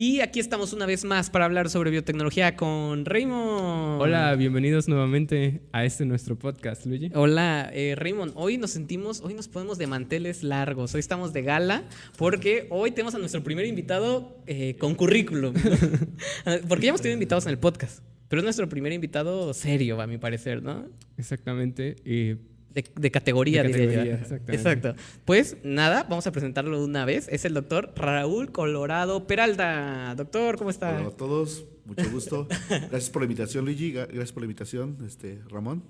Y aquí estamos una vez más para hablar sobre biotecnología con Raymond. Hola, bienvenidos nuevamente a nuestro podcast, Luigi. Hola, Raymond. Hoy nos ponemos de manteles largos. Hoy estamos de gala porque hoy tenemos a nuestro primer invitado con currículum, ¿no? Porque ya hemos tenido invitados en el podcast, pero es nuestro primer invitado serio, a mi parecer, ¿no? Exactamente. De categoría, diría yo. Exactamente. Exacto. Pues nada, vamos a presentarlo de una vez. Es el doctor Raúl Colorado Peralta. Doctor, ¿cómo está? Hola a todos, mucho gusto. Gracias por la invitación, Luigi. Gracias por la invitación, Ramón.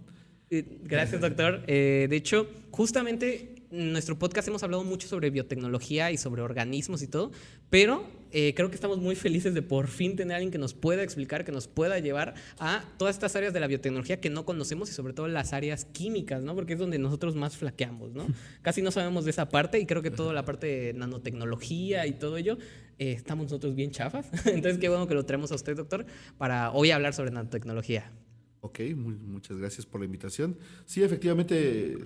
Gracias, doctor. De hecho, justamente en nuestro podcast hemos hablado mucho sobre biotecnología y sobre organismos y todo, pero creo que estamos muy felices de por fin tener a alguien que nos pueda explicar, que nos pueda llevar a todas estas áreas de la biotecnología que no conocemos y sobre todo las áreas químicas, ¿no? Porque es donde nosotros más flaqueamos, ¿no? Casi no sabemos de esa parte y creo que toda la parte de nanotecnología y todo ello estamos nosotros bien chafas. Entonces, qué bueno que lo traemos a usted, doctor, para hoy hablar sobre nanotecnología. Ok, muchas gracias por la invitación. Sí, efectivamente,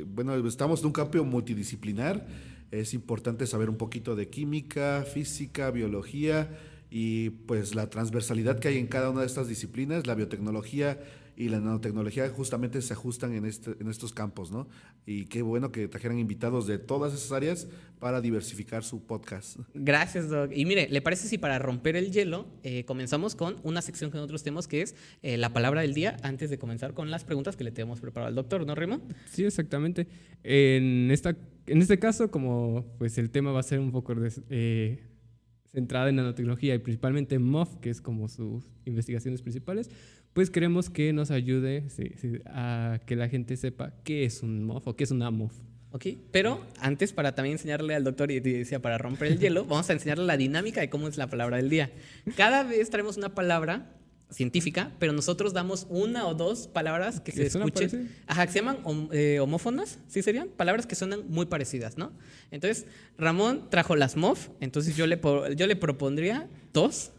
bueno, estamos en un campo multidisciplinar. Es importante saber un poquito de química, física, biología y pues la transversalidad que hay en cada una de estas disciplinas. La biotecnología y la nanotecnología justamente se ajustan en estos campos, ¿no? Y qué bueno que trajeran invitados de todas esas áreas para diversificar su podcast. Gracias, Doc. Y mire, ¿le parece si para romper el hielo comenzamos con una sección que nosotros tenemos que es la palabra del día antes de comenzar con las preguntas que le tenemos preparado al doctor, ¿no, Remo? Sí, exactamente. En este caso, como pues el tema va a ser un poco centrado en nanotecnología y principalmente MOF, que es como sus investigaciones principales, pues queremos que nos ayude a que la gente sepa qué es un MOF o qué es una MOF. Ok, pero antes para también enseñarle al doctor y decía para romper el hielo, vamos a enseñarle la dinámica de cómo es la palabra del día. Cada vez traemos una palabra científica, pero nosotros damos una o dos palabras que se escuchen. Ajá, que se llaman homófonas, ¿sí serían? Palabras que suenan muy parecidas, ¿no? Entonces, Ramón trajo las MOF, entonces yo le propondría tos.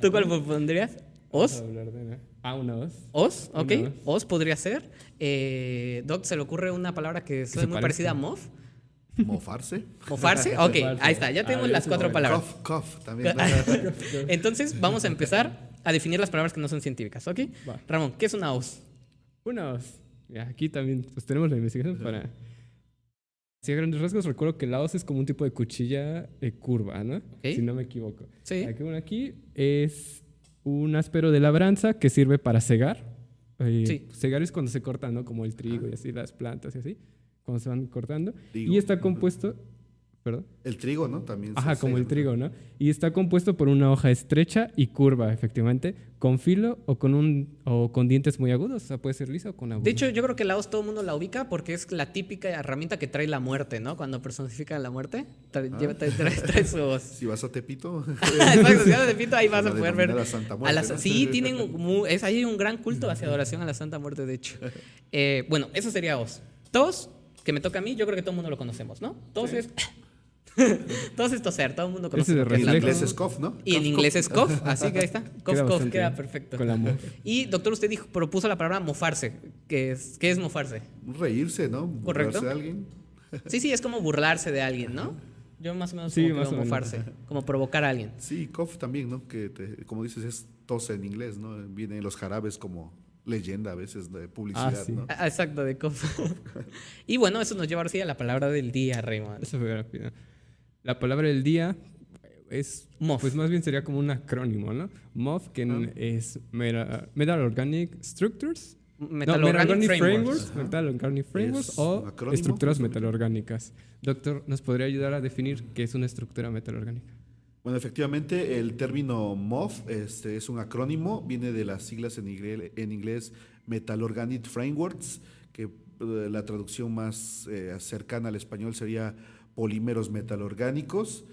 ¿Tú cuál propondrías? ¿Os? Una os. ¿Os? Ok. Os podría ser. Doc, ¿se le ocurre una palabra que suene muy parecida a MOF? ¿Mofarse? ¿Mofarse? Ok, ahí está. Ya tenemos las cuatro palabras. Cough, también. Entonces, vamos a empezar a definir las palabras que no son científicas, ¿ok? Va. Ramón, ¿qué es una os? Una os. Ya, aquí también pues, tenemos la investigación para... Si a grandes rasgos recuerdo que la hoz es como un tipo de cuchilla curva, ¿no? Okay. Si no me equivoco. Sí. Aquí es un áspero de labranza que sirve para segar. Sí. Segar es cuando se cortan, ¿no? Como el trigo y así, las plantas y así, cuando se van cortando. Trigo. Y está compuesto... ¿Perdón? El trigo, ¿no? También. Ajá, como el trigo, ¿no? Y está compuesto por una hoja estrecha y curva, efectivamente, con filo o con dientes muy agudos. O sea, puede ser lisa o con agudos. De hecho, yo creo que la hoz todo el mundo la ubica porque es la típica herramienta que trae la muerte, ¿no? Cuando personifica la muerte, trae su hoz. Si vas a Tepito. Exacto, si vas a Tepito, ahí vas a poder ver. La Santa Muerte, ¿no? Sí, hay un gran culto hacia adoración a la Santa Muerte, de hecho. Bueno, eso sería hoz. Tos, que me toca a mí, yo creo que todo el mundo lo conocemos, ¿no? Tos es... Tos es toser, todo el mundo conoce. En inglés es cough, ¿no? Y en inglés es cough, así que ahí está. Cough, queda perfecto. Con la MOF. Y doctor, usted propuso la palabra mofarse. ¿Qué es mofarse? Reírse, ¿no? ¿Correcto? Burlarse de alguien. Sí, es como burlarse de alguien, ¿no? Yo más o menos Sí, como más o menos. mofarse, como provocar a alguien. Sí, cough también, ¿no? Como dices, es tos en inglés, ¿no? Vienen los jarabes como leyenda a veces de publicidad, sí. ¿no? Exacto, de cough. Y bueno, eso nos lleva ahora sí a la palabra del día, Raymond. Eso fue rápido. La palabra del día es... MOF. Pues más bien sería como un acrónimo, ¿no? MOF, que es Metal Organic Structures. Metal Organic Frameworks. Metal Organic Frameworks Es o un acrónimo, estructuras justamente. metalorgánicas. Doctor, ¿nos podría ayudar a definir qué es una estructura metalorgánica? Bueno, efectivamente, el término MOF es un acrónimo, viene de las siglas en inglés Metal Organic Frameworks, que la traducción más cercana al español sería polímeros metalorgánicos.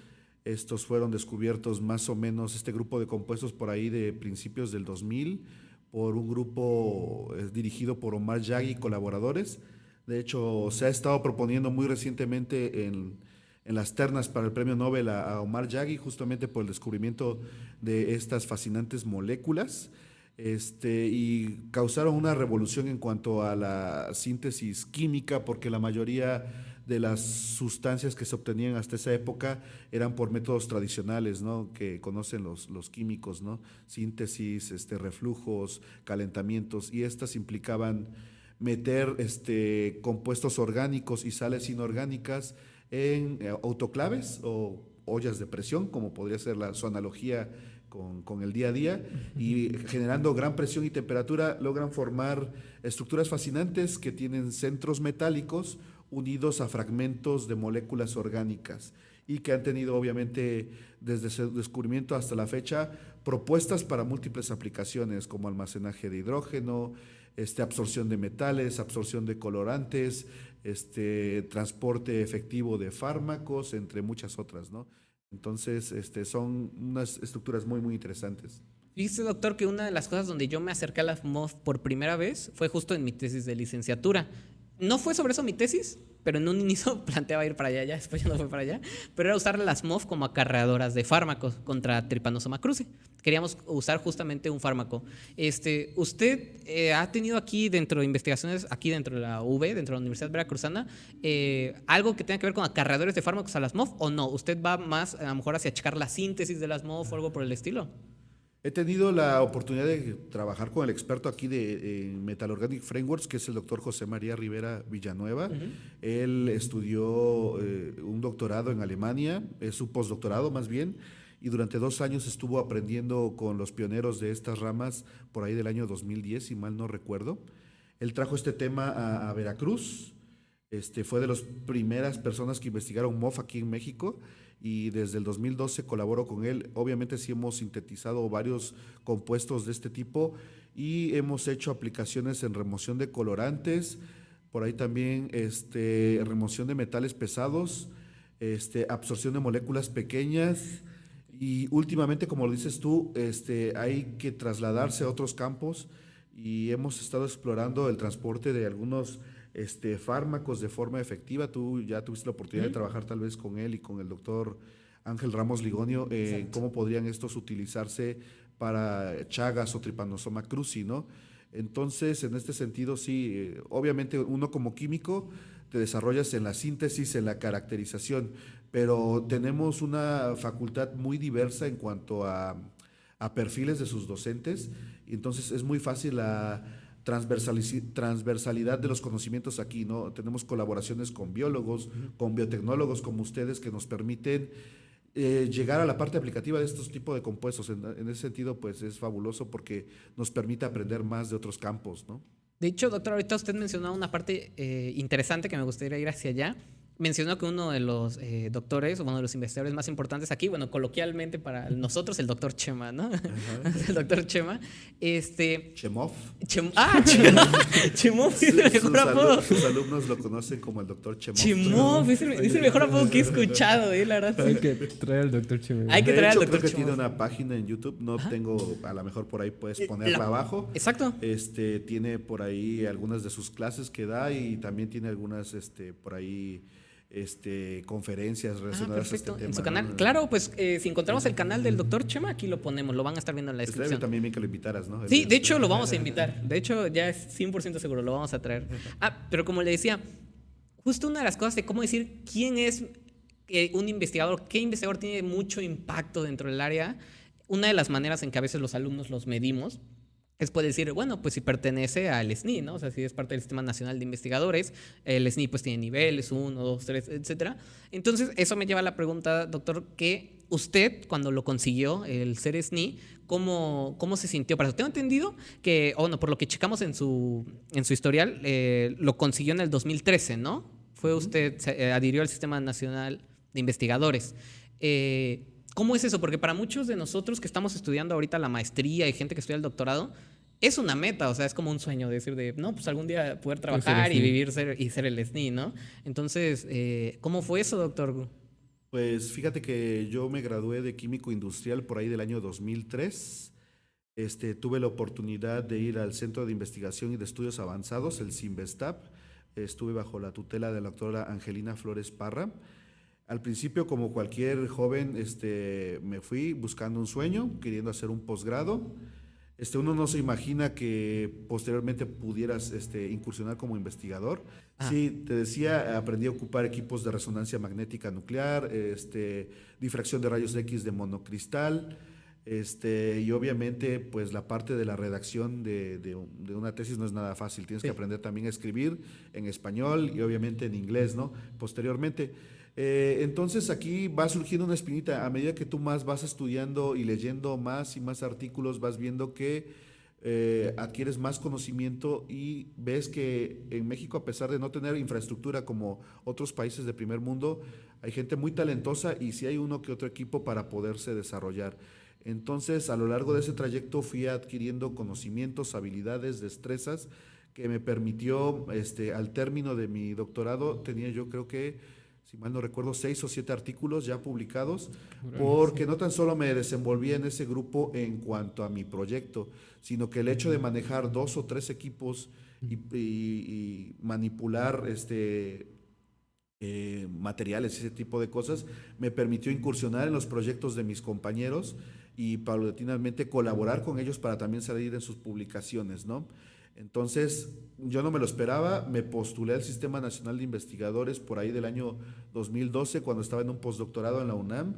Estos fueron descubiertos más o menos, este grupo de compuestos por ahí de principios del 2000, por un grupo dirigido por Omar Yaghi y colaboradores. De hecho, se ha estado proponiendo muy recientemente en las ternas para el premio Nobel a Omar Yaghi, justamente por el descubrimiento de estas fascinantes moléculas, y causaron una revolución en cuanto a la síntesis química, porque la mayoría de las sustancias que se obtenían hasta esa época eran por métodos tradicionales, ¿no? Que conocen los químicos, ¿no? Síntesis, reflujos, calentamientos, y estas implicaban meter compuestos orgánicos y sales inorgánicas en autoclaves o ollas de presión, como podría ser su analogía con el día a día, y generando gran presión y temperatura logran formar estructuras fascinantes que tienen centros metálicos unidos a fragmentos de moléculas orgánicas y que han tenido obviamente desde su descubrimiento hasta la fecha propuestas para múltiples aplicaciones como almacenaje de hidrógeno, absorción de metales, absorción de colorantes, transporte efectivo de fármacos, entre muchas otras, ¿no? Entonces, son unas estructuras muy, muy interesantes. Fíjese, doctor, que una de las cosas donde yo me acerqué a las MOF por primera vez fue justo en mi tesis de licenciatura. No fue sobre eso mi tesis, pero en un inicio planteaba ir para allá, ya después ya no fue para allá, pero era usar las MOF como acarreadoras de fármacos contra Trypanosoma cruzi. Queríamos usar justamente un fármaco. ¿Usted ha tenido aquí dentro de investigaciones, aquí dentro de la UV, dentro de la Universidad Veracruzana, algo que tenga que ver con acarreadores de fármacos a las MOF o no? ¿Usted va más a lo mejor hacia checar la síntesis de las MOF o algo por el estilo? He tenido la oportunidad de trabajar con el experto aquí de Metal Organic Frameworks, que es el doctor José María Rivera Villanueva. Él estudió un doctorado en Alemania, es su postdoctorado más bien, y durante 2 años estuvo aprendiendo con los pioneros de estas ramas por ahí del año 2010, si mal no recuerdo. Él trajo este tema a Veracruz, fue de las primeras personas que investigaron MOF aquí en México, y desde el 2012 colaboro con él. Obviamente sí hemos sintetizado varios compuestos de este tipo y hemos hecho aplicaciones en remoción de colorantes, por ahí también remoción de metales pesados, absorción de moléculas pequeñas, y últimamente, como lo dices tú, hay que trasladarse a otros campos y hemos estado explorando el transporte de algunos fármacos de forma efectiva. Tú ya tuviste la oportunidad de trabajar tal vez con él y con el doctor Ángel Ramos Ligonio, cómo podrían estos utilizarse para Chagas o Trypanosoma cruzi, ¿no? Entonces, en este sentido, sí, obviamente uno como químico te desarrollas en la síntesis, en la caracterización, pero tenemos una facultad muy diversa en cuanto a perfiles de sus docentes, y entonces es muy fácil la transversalidad de los conocimientos aquí, ¿no? Tenemos colaboraciones con biólogos, con biotecnólogos como ustedes que nos permiten llegar a la parte aplicativa de estos tipos de compuestos. En ese sentido, pues es fabuloso porque nos permite aprender más de otros campos, ¿no? De hecho, doctor, ahorita usted mencionó una parte interesante que me gustaría ir hacia allá. Mencionó que uno de los doctores, o uno de los investigadores más importantes aquí, bueno, coloquialmente para nosotros, el doctor Chema, ¿no? El doctor Chema. Chemov. Chemov es el mejor apodo. Sus alumnos lo conocen como el doctor Chemov. Chemov es el mejor apodo que he escuchado, la verdad. Hay que traer al doctor Chema. Hay que traer al doctor Creo que Chemov. tiene una página en YouTube, no tengo, a lo mejor por ahí puedes ponerla abajo. Exacto. Tiene por ahí algunas de sus clases que da y también tiene algunas por ahí conferencias relacionadas a este tema. En su canal. ¿No? Claro, pues si encontramos el canal del doctor Chema, aquí lo ponemos, lo van a estar viendo en la descripción. También bien que lo invitaras, ¿no? Sí, de hecho lo vamos a invitar. De hecho, ya es 100% seguro, lo vamos a traer. Pero como le decía, justo una de las cosas de cómo decir quién es un investigador, qué investigador tiene mucho impacto dentro del área, una de las maneras en que a veces los alumnos los medimos es poder decir, bueno, pues si pertenece al SNI, ¿no? O sea, si es parte del Sistema Nacional de Investigadores, el SNI pues tiene niveles, 1, 2, 3, etcétera. Entonces, eso me lleva a la pregunta, doctor, que usted, cuando lo consiguió, el ser SNI, ¿cómo se sintió para eso? Tengo entendido que, bueno, por lo que checamos en su historial, lo consiguió en el 2013, ¿no? Fue usted, se adhirió al Sistema Nacional de Investigadores. ¿Cómo es eso? Porque para muchos de nosotros que estamos estudiando ahorita la maestría y gente que estudia el doctorado, es una meta, o sea, es como un sueño decir no, pues algún día poder trabajar y vivir y ser el SNI, ¿no? Entonces, ¿cómo fue eso, doctor? Pues fíjate que yo me gradué de químico industrial por ahí del año 2003. Tuve la oportunidad de ir al Centro de Investigación y de Estudios Avanzados, el CINVESTAP. Estuve bajo la tutela de la doctora Angelina Flores Parra. Al principio, como cualquier joven, me fui buscando un sueño, queriendo hacer un posgrado. Uno no se imagina que posteriormente pudieras incursionar como investigador. Ah. Sí, te decía, aprendí a ocupar equipos de resonancia magnética nuclear, difracción de rayos X de monocristal, y obviamente pues la parte de la redacción de una tesis no es nada fácil. Tienes Sí. que aprender también a escribir en español y obviamente en inglés, ¿no? Posteriormente. Entonces aquí va surgiendo una espinita. A medida que tú más vas estudiando y leyendo más y más artículos, vas viendo que adquieres más conocimiento y ves que en México, a pesar de no tener infraestructura como otros países de primer mundo, hay gente muy talentosa y sí hay uno que otro equipo para poderse desarrollar. Entonces, a lo largo de ese trayecto fui adquiriendo conocimientos, habilidades, destrezas que me permitió, al término de mi doctorado, tenía yo creo que, si mal no recuerdo, 6 o 7 artículos ya publicados, porque no tan solo me desenvolvía en ese grupo en cuanto a mi proyecto, sino que el hecho de manejar 2 o 3 equipos y manipular materiales, ese tipo de cosas, me permitió incursionar en los proyectos de mis compañeros y paulatinamente colaborar con ellos para también salir en sus publicaciones, ¿no? Entonces, yo no me lo esperaba, me postulé al Sistema Nacional de Investigadores por ahí del año 2012, cuando estaba en un postdoctorado en la UNAM,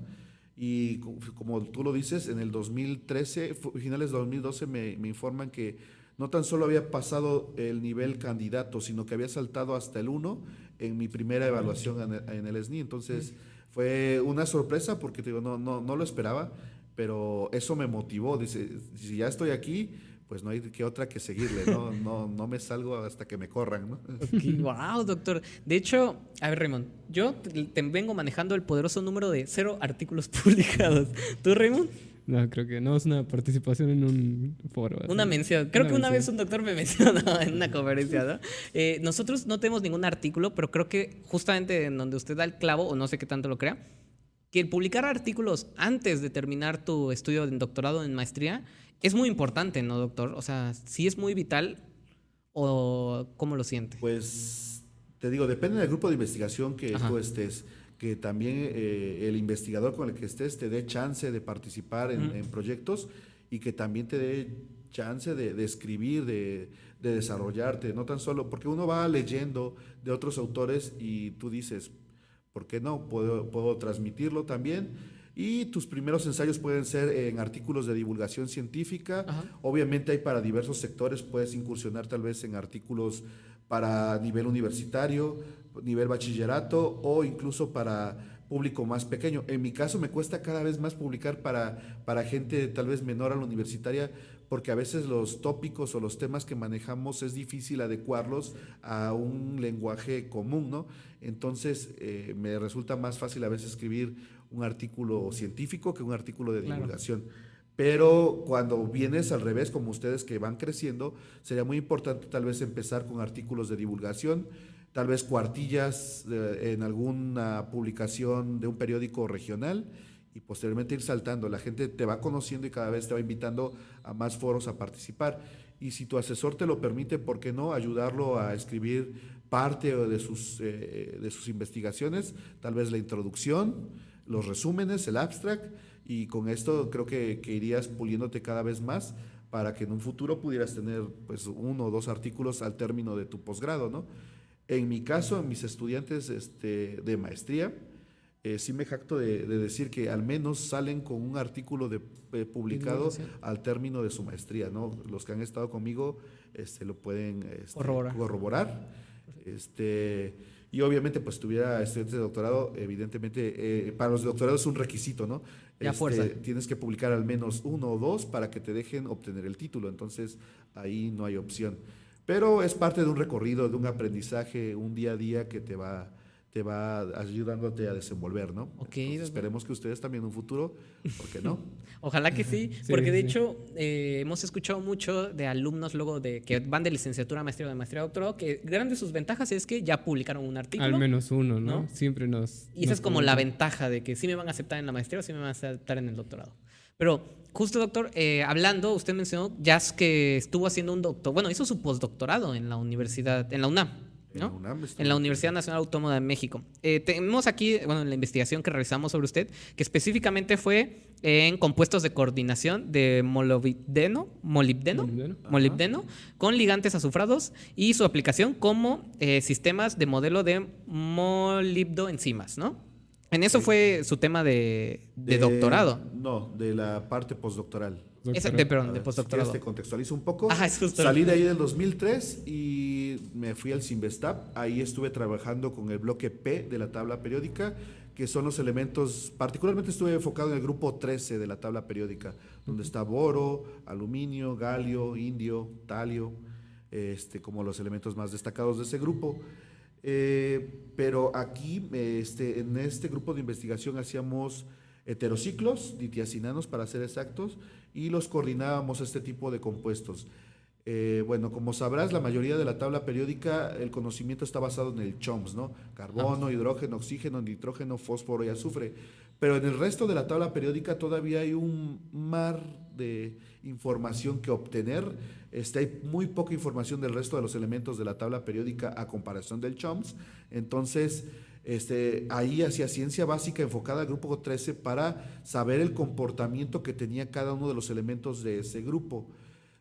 y como tú lo dices, en el 2013, finales de 2012, me informan que no tan solo había pasado el nivel candidato, sino que había saltado hasta el 1 en mi primera evaluación en el SNI. Entonces, fue una sorpresa porque te digo, no lo esperaba, pero eso me motivó. Dice, si ya estoy aquí, pues no hay que otra que seguirle, no me salgo hasta que me corran, ¿no? Okay. Wow, doctor. De hecho, a ver, Raymond, yo te vengo manejando el poderoso número de 0 artículos publicados. ¿Tú, Raymond? No, creo que no es una participación en un foro. Una mención. Creo que una vez un doctor me mencionó en una conferencia, ¿no? Nosotros no tenemos ningún artículo, pero creo que justamente en donde usted da el clavo, o no sé qué tanto lo crea, que el publicar artículos antes de terminar tu estudio de doctorado en maestría es muy importante, ¿no, doctor? O sea, ¿sí es muy vital o cómo lo siente? Pues te digo, depende del grupo de investigación que Ajá. tú estés, que también el investigador con el que estés te dé chance de participar en proyectos y que también te dé chance de escribir, de desarrollarte, no tan solo, porque uno va leyendo de otros autores y tú dices, ¿por qué no? Puedo transmitirlo también. Y tus primeros ensayos pueden ser en artículos de divulgación científica. Ajá. Obviamente hay para diversos sectores, puedes incursionar tal vez en artículos para nivel universitario, nivel bachillerato o incluso para público más pequeño. En mi caso me cuesta cada vez más publicar para gente tal vez menor a la universitaria, porque a veces los tópicos o los temas que manejamos es difícil adecuarlos a un lenguaje común, ¿no? Entonces me resulta más fácil a veces escribir un artículo científico que un artículo de divulgación. Claro. Pero cuando vienes al revés, como ustedes que van creciendo, sería muy importante tal vez empezar con artículos de divulgación, tal vez cuartillas en alguna publicación de un periódico regional y posteriormente ir saltando. La gente te va conociendo y cada vez te va invitando a más foros a participar. Y si tu asesor te lo permite, ¿por qué no ayudarlo a escribir parte de sus investigaciones? Tal vez la introducción, los resúmenes, el abstract, y con esto creo que irías puliéndote cada vez más para que en un futuro pudieras tener pues 1 o 2 artículos al término de tu posgrado, ¿no? En mi caso, en mis estudiantes de maestría, sí me jacto de decir que al menos salen con un artículo publicado al término de su maestría, ¿no? Los que han estado conmigo lo pueden corroborar. Y obviamente, pues tuviera estudiantes de doctorado, evidentemente, para los doctorados es un requisito, ¿no? Fuerza. Tienes que publicar al menos 1 o 2 para que te dejen obtener el título, entonces ahí no hay opción. Pero es parte de un recorrido, de un aprendizaje, un día a día que te va ayudándote a desenvolver, ¿no? Okay, entonces, esperemos que ustedes también en un futuro, ¿por qué no? Ojalá que sí, porque de hecho hemos escuchado mucho de alumnos luego que van de licenciatura a maestría o de maestría a doctorado, que gran de sus ventajas es que ya publicaron un artículo. Al menos uno, ¿no? Siempre Y esa es como la ventaja de que sí me van a aceptar en la maestría o sí me van a aceptar en el doctorado. Pero justo, doctor, hablando, usted mencionó ya que estuvo haciendo hizo su postdoctorado en la universidad, en la UNAM. En ¿no? la UNAM estuve. En la Universidad Nacional Autónoma de México. Tenemos aquí, bueno, en la investigación que realizamos sobre usted, que específicamente fue en compuestos de coordinación de molibdeno, con ligantes azufrados y su aplicación como sistemas de modelo de molibdoenzimas, ¿no? En eso Sí. fue su tema de doctorado. No, de la parte postdoctoral. Perdón, de Si postdoctorado. quieres te contextualizo un poco. Ajá, es justo. Salí de ahí del 2003 y me fui al Cinvestav. Ahí estuve trabajando con el bloque P de la tabla periódica, que son los elementos, particularmente estuve enfocado en el grupo 13 de la tabla periódica, donde está boro, aluminio, galio, indio, talio, como los elementos más destacados de ese grupo. Pero aquí, en este grupo de investigación hacíamos heterociclos, ditiacinanos para ser exactos, y los coordinábamos este tipo de compuestos. Bueno, como sabrás, la mayoría de la tabla periódica, el conocimiento está basado en el CHOMS, ¿no? Carbono, hidrógeno, oxígeno, nitrógeno, fósforo y azufre. Pero en el resto de la tabla periódica todavía hay un mar de información que obtener. Hay muy poca información del resto de los elementos de la tabla periódica a comparación del CHOMS. Entonces, ahí hacía ciencia básica enfocada al grupo 13 para saber el comportamiento que tenía cada uno de los elementos de ese grupo.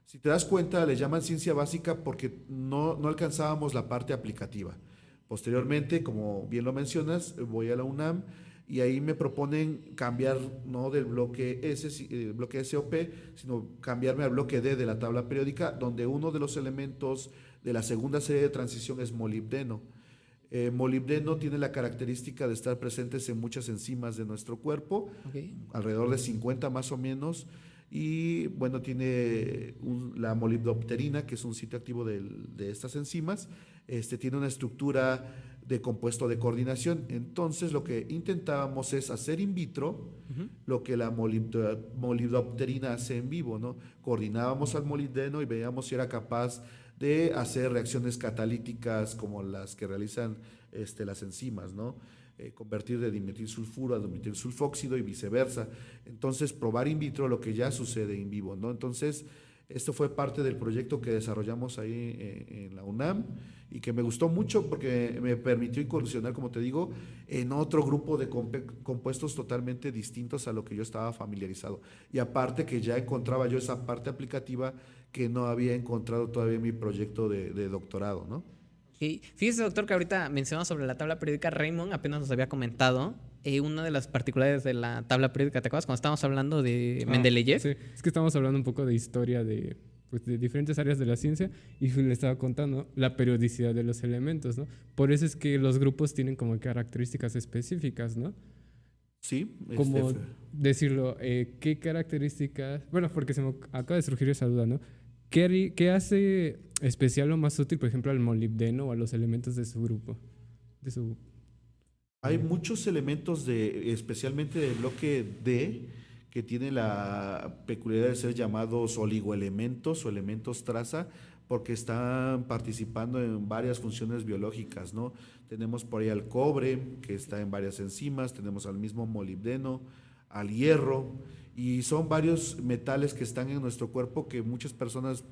Si te das cuenta, le llaman ciencia básica porque no alcanzábamos la parte aplicativa. Posteriormente, como bien lo mencionas, voy a la UNAM y ahí me proponen cambiar no del bloque S, bloque SOP, sino cambiarme al bloque D de la tabla periódica, donde uno de los elementos de la segunda serie de transición es molibdeno. Molibdeno tiene la característica de estar presentes en muchas enzimas de nuestro cuerpo, alrededor de 50 más o menos, y bueno, tiene la molibdopterina, que es un sitio activo de estas enzimas, tiene una estructura de compuesto de coordinación. Entonces lo que intentábamos es hacer in vitro lo que la molibdopterina hace en vivo, ¿no? Coordinábamos al molibdeno y veíamos si era capaz de hacer reacciones catalíticas como las que realizan las enzimas, ¿no? Convertir de dimetilsulfuro a dimetilsulfóxido y viceversa. Entonces, probar in vitro lo que ya sucede in vivo, ¿no? Entonces, esto fue parte del proyecto que desarrollamos ahí en la UNAM y que me gustó mucho porque me permitió incursionar, como te digo, en otro grupo de compuestos totalmente distintos a lo que yo estaba familiarizado. Y aparte que ya encontraba yo esa parte aplicativa que no había encontrado todavía en mi proyecto de doctorado, ¿no? Sí. Fíjese, doctor, que ahorita mencionamos sobre la tabla periódica. Raymond apenas nos había comentado una de las particularidades de la tabla periódica. ¿Te acuerdas cuando estábamos hablando de Mendeleev? Sí, es que estamos hablando un poco de historia de diferentes áreas de la ciencia y le estaba contando la periodicidad de los elementos, ¿no? Por eso es que los grupos tienen como características específicas, ¿no? Sí. Como decirlo, ¿qué características? Bueno, porque se me acaba de surgir esa duda, ¿no? ¿Qué hace especial o más útil, por ejemplo, al molibdeno o a los elementos de su grupo? Hay muchos elementos especialmente del bloque D, que tienen la peculiaridad de ser llamados oligoelementos o elementos traza, porque están participando en varias funciones biológicas, ¿no? Tenemos por ahí al cobre, que está en varias enzimas, tenemos al mismo molibdeno, al hierro, y son varios metales que están en nuestro cuerpo que muchas personas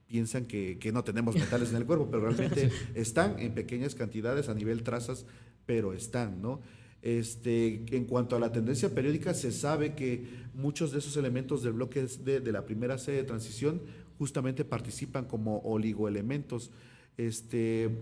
piensan que no tenemos metales en el cuerpo, pero realmente están en pequeñas cantidades a nivel trazas, pero están, ¿no? En cuanto a la tendencia periódica, se sabe que muchos de esos elementos del bloque de la primera serie de transición justamente participan como oligoelementos.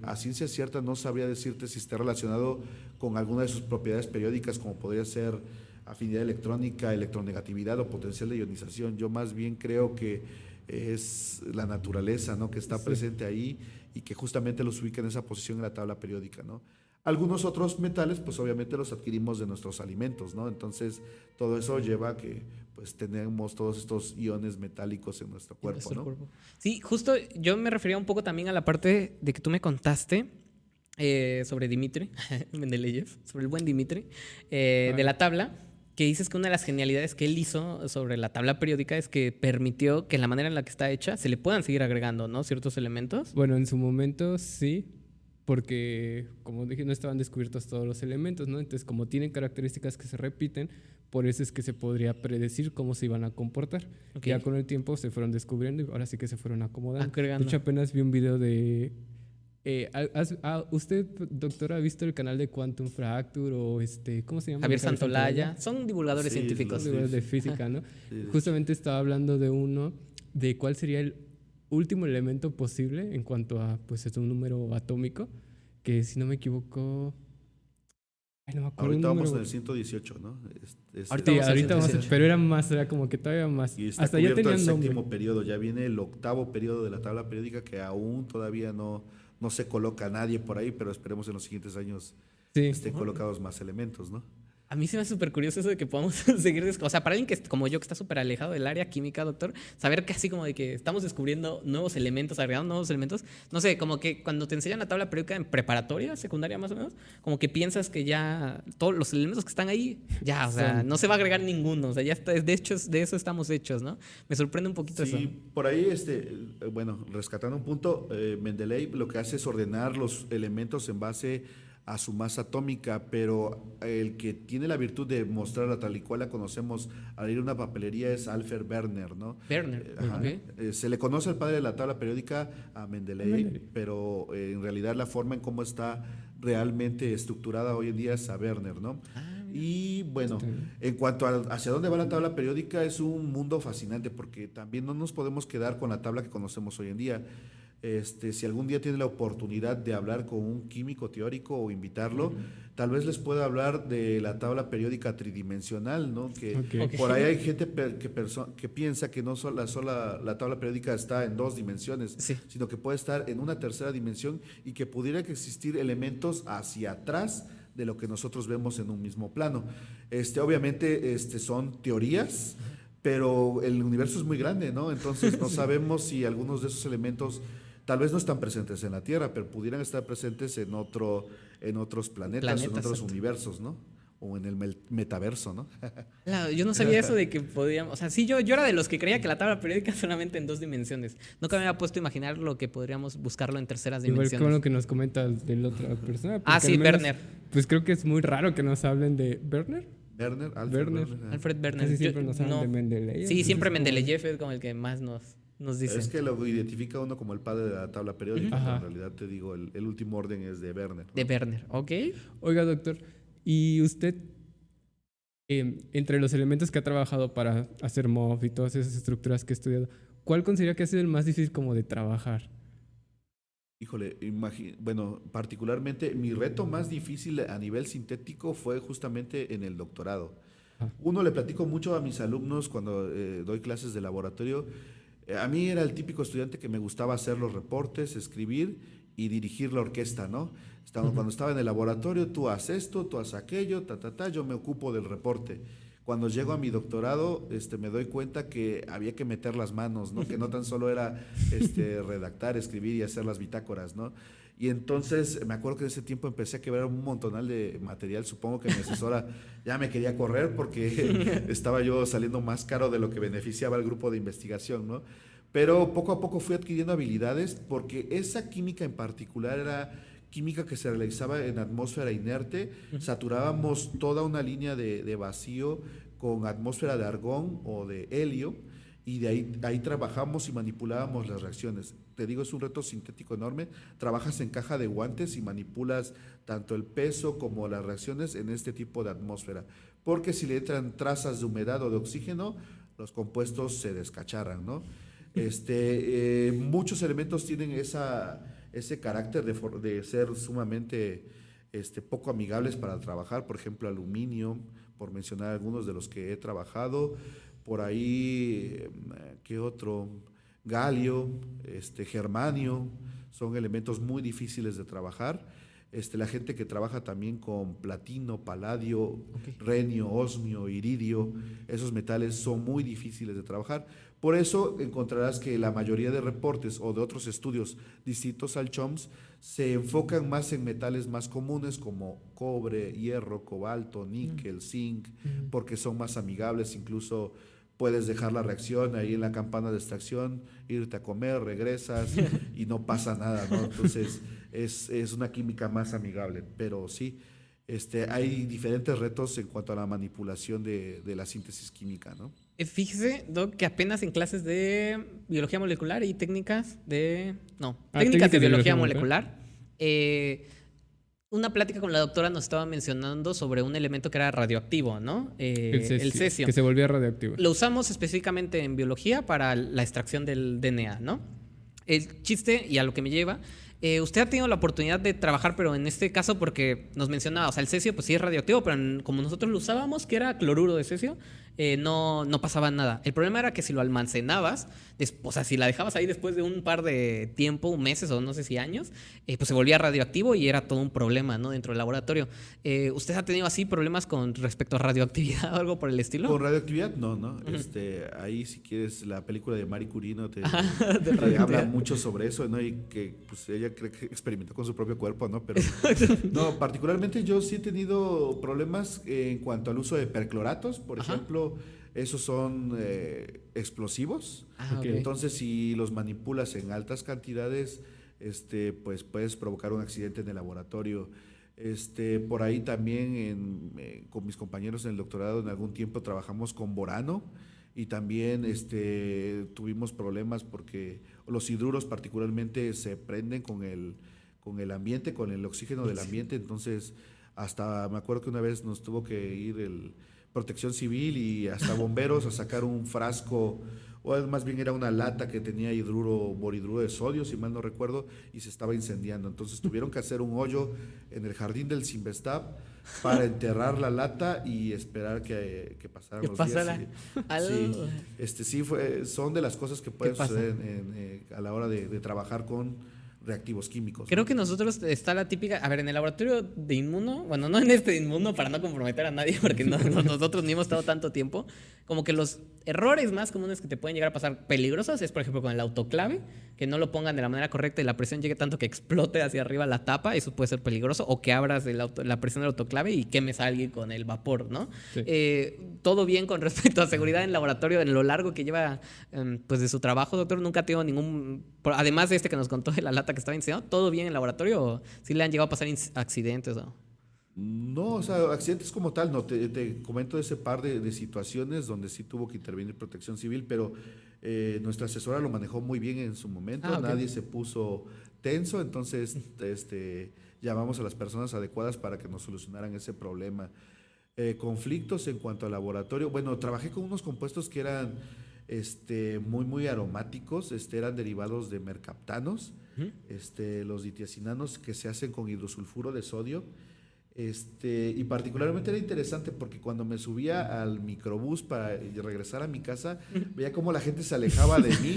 A ciencia cierta no sabría decirte si está relacionado con alguna de sus propiedades periódicas, como podría ser afinidad electrónica, electronegatividad o potencial de ionización. Yo más bien creo que es la naturaleza, ¿no?, que está presente ahí y que justamente los ubica en esa posición en la tabla periódica, ¿no? Algunos otros metales, pues obviamente los adquirimos de nuestros alimentos, ¿no? Entonces, todo eso lleva a que pues tenemos todos estos iones metálicos en nuestro cuerpo, ¿no? Sí, justo yo me refería un poco también a la parte de que tú me contaste sobre Dmitri Mendeleev, sobre el buen Dmitri, de la tabla, que dices que una de las genialidades que él hizo sobre la tabla periódica es que permitió que en la manera en la que está hecha se le puedan seguir agregando, ¿no?, ciertos elementos. Bueno, en su momento sí, porque, como dije, no estaban descubiertos todos los elementos, ¿no? Entonces, como tienen características que se repiten, por eso es que se podría predecir cómo se iban a comportar. Okay. Ya con el tiempo se fueron descubriendo y ahora sí que se fueron acomodando. Agregando. De hecho, apenas vi un video de ¿Usted, doctor, ha visto el canal de Quantum Fracture o ¿cómo se llama? Javier Santolaya. Son divulgadores Sí, científicos. sí. De física, ¿no? Sí. Justamente estaba hablando de uno, de cuál sería el último elemento posible en cuanto a, pues, es un número atómico, que si no me equivoco... Ay, no me acuerdo. Ahorita un vamos en número. el 118, ¿no? Ahorita Sí, vamos al ahorita vamos a, 118. pero era más, era como que todavía más. Y está Hasta ya cubierto tenían el nombre. séptimo periodo, ya viene el octavo periodo de la tabla periódica que aún todavía no se coloca nadie por ahí, pero esperemos en los siguientes años Sí. estén colocados más elementos, ¿no? A mí se me hace súper curioso eso de que podamos seguir... O sea, para alguien que como yo, que está súper alejado del área química, doctor, saber que así como de que estamos descubriendo nuevos elementos, agregando nuevos elementos, no sé, como que cuando te enseñan la tabla periódica en preparatoria, secundaria más o menos, como que piensas que ya todos los elementos que están ahí, ya, o sea, no se va a agregar ninguno, o sea, ya está, de hecho, de eso estamos hechos, ¿no? Me sorprende un poquito eso. Sí, por ahí, bueno, rescatando un punto, Mendeleev lo que hace es ordenar los elementos en base a su masa atómica, pero el que tiene la virtud de mostrarla tal y cual la conocemos al ir a una papelería es Alfred Werner, ¿no? Werner, Ajá. ok. Se le conoce al padre de la tabla periódica a Mendeleev, pero en realidad la forma en cómo está realmente estructurada hoy en día es a Werner, ¿no? Y bueno, en cuanto a hacia dónde va la tabla periódica, es un mundo fascinante porque también no nos podemos quedar con la tabla que conocemos hoy en día. Si algún día tiene la oportunidad de hablar con un químico teórico o invitarlo, tal vez les pueda hablar de la tabla periódica tridimensional, ¿no? Que Ok. por ahí hay gente que piensa que no la tabla periódica está en dos dimensiones, Sí. sino que puede estar en una tercera dimensión y que pudiera que existir elementos hacia atrás de lo que nosotros vemos en un mismo plano. Obviamente, son teorías, pero el universo es muy grande, ¿no? Entonces no sabemos si algunos de esos elementos tal vez no están presentes en la Tierra, pero pudieran estar presentes en otros planetas o en otros exacto. universos, ¿no? O en el metaverso, ¿no? Claro, yo no sabía eso de que podíamos... O sea, sí, yo era de los que creía que la tabla periódica solamente en dos dimensiones. Nunca me había puesto a imaginar lo que podríamos buscarlo en terceras Igual dimensiones. con lo que nos comenta de la otra persona. Ah, porque sí, al menos, Werner. Pues creo que es muy raro que nos hablen de Werner. Alfred Werner. Werner. Alfred Werner. Casi siempre nos hablan no. de Mendeleev. Sí, entonces siempre como- Mendeleev es como el que más nos dice. Es que lo identifica uno como el padre de la tabla periódica, Ujú. pero en Ajá. realidad te digo, el último orden es de Werner, ¿no? De Werner, ¿ok? Oiga, doctor, ¿y usted, entre los elementos que ha trabajado para hacer MOF y todas esas estructuras que ha estudiado, cuál considera que ha sido el más difícil como de trabajar? Híjole, bueno, particularmente mi reto más difícil a nivel sintético fue justamente en el doctorado. Ah. Uno, le platico mucho a mis alumnos cuando doy clases de laboratorio. A mí era el típico estudiante que me gustaba hacer los reportes, escribir y dirigir la orquesta, ¿no? Cuando estaba en el laboratorio, tú haces esto, tú haces aquello, yo me ocupo del reporte. Cuando llego a mi doctorado, me doy cuenta que había que meter las manos, ¿no? Que no tan solo era redactar, escribir y hacer las bitácoras, ¿no? Y entonces me acuerdo que en ese tiempo empecé a quebrar un montonal de material. Supongo que mi asesora ya me quería correr porque estaba yo saliendo más caro de lo que beneficiaba al grupo de investigación, ¿no? Pero poco a poco fui adquiriendo habilidades porque esa química en particular era química que se realizaba en atmósfera inerte. Saturábamos toda una línea de vacío con atmósfera de argón o de helio y de ahí trabajamos y manipulábamos las reacciones. Te digo, es un reto sintético enorme. Trabajas en caja de guantes y manipulas tanto el peso como las reacciones en este tipo de atmósfera. Porque si le entran trazas de humedad o de oxígeno, los compuestos se descacharran, ¿no? Muchos elementos tienen ese carácter de ser sumamente poco amigables para trabajar. Por ejemplo, aluminio, por mencionar algunos de los que he trabajado. Por ahí, ¿qué otro? Galio, germanio, son elementos muy difíciles de trabajar. La gente que trabaja también con platino, paladio, renio, osmio, iridio, esos metales son muy difíciles de trabajar. Por eso encontrarás que la mayoría de reportes o de otros estudios distintos al CHOMS se enfocan más en metales más comunes como cobre, hierro, cobalto, níquel, zinc, porque son más amigables. Incluso puedes dejar la reacción ahí en la campana de extracción, irte a comer, regresas y no pasa nada, ¿no? Entonces es una química más amigable, pero sí, hay diferentes retos en cuanto a la manipulación de la síntesis química, ¿no? Fíjese, Doc, que apenas en clases de biología molecular y técnicas de... No, Ah, técnicas de biología molecular. Una plática con la doctora nos estaba mencionando sobre un elemento que era radioactivo, ¿no? El cesio. Que se volvía radioactivo. Lo usamos específicamente en biología para la extracción del DNA, ¿no? El chiste, y a lo que me lleva, usted ha tenido la oportunidad de trabajar, pero en este caso porque nos mencionaba, o sea, el cesio pues sí es radioactivo, pero como nosotros lo usábamos, que era cloruro de cesio, no pasaba nada. El problema era que si lo almacenabas, o sea, si la dejabas ahí después de un par de tiempo, meses o no sé si años, pues se volvía radioactivo y era todo un problema, ¿no? Dentro del laboratorio. ¿Usted ha tenido así problemas con respecto a radioactividad o algo por el estilo? Con radioactividad, no, ¿no? Ahí si quieres la película de Marie Curie, ¿no? De te habla mucho sobre eso, ¿no? Y que pues ella cree que experimentó con su propio cuerpo, ¿no? Pero no, particularmente yo sí he tenido problemas en cuanto al uso de percloratos, por ejemplo, esos son explosivos. Okay. Entonces, si los manipulas en altas cantidades, pues puedes provocar un accidente en el laboratorio. Por ahí también con mis compañeros en el doctorado en algún tiempo trabajamos con borano y también tuvimos problemas porque los hidruros particularmente se prenden con el ambiente, con el oxígeno del ambiente. Entonces hasta me acuerdo que una vez nos tuvo que ir Protección Civil y hasta bomberos a sacar un frasco, o más bien era una lata que tenía boridruro de sodio, si mal no recuerdo, y se estaba incendiando. Entonces tuvieron que hacer un hoyo en el jardín del Cinvestav para enterrar la lata y esperar que pasaran los días. Son de las cosas que pueden suceder a la hora de trabajar con reactivos químicos. Creo que nosotros está la típica, a ver, en el laboratorio de Inmuno, bueno, no en este de Inmuno para no comprometer a nadie, porque nosotros ni hemos estado tanto tiempo, como que los errores más comunes que te pueden llegar a pasar peligrosos es, por ejemplo, con el autoclave, que no lo pongan de la manera correcta y la presión llegue tanto que explote hacia arriba la tapa, eso puede ser peligroso, o que abras la presión del autoclave y quemes a alguien con el vapor, ¿no? Sí. Todo bien con respecto a seguridad en laboratorio, en lo largo que lleva pues de su trabajo, doctor, nunca ha tenido además de que nos contó de la lata que estaba incendiado, ¿todo bien en el laboratorio o sí le han llegado a pasar accidentes? No, o sea, accidentes como tal, no, te comento ese par de situaciones donde sí tuvo que intervenir Protección Civil, pero nuestra asesora lo manejó muy bien en su momento, okay. Nadie se puso tenso, entonces llamamos a las personas adecuadas para que nos solucionaran ese problema. Conflictos en cuanto al laboratorio, bueno, trabajé con unos compuestos que eran muy aromáticos, eran derivados de mercaptanos, los ditiazinanos que se hacen con hidrosulfuro de sodio. Y particularmente era interesante porque cuando me subía al microbús para regresar a mi casa, veía cómo la gente se alejaba de mí,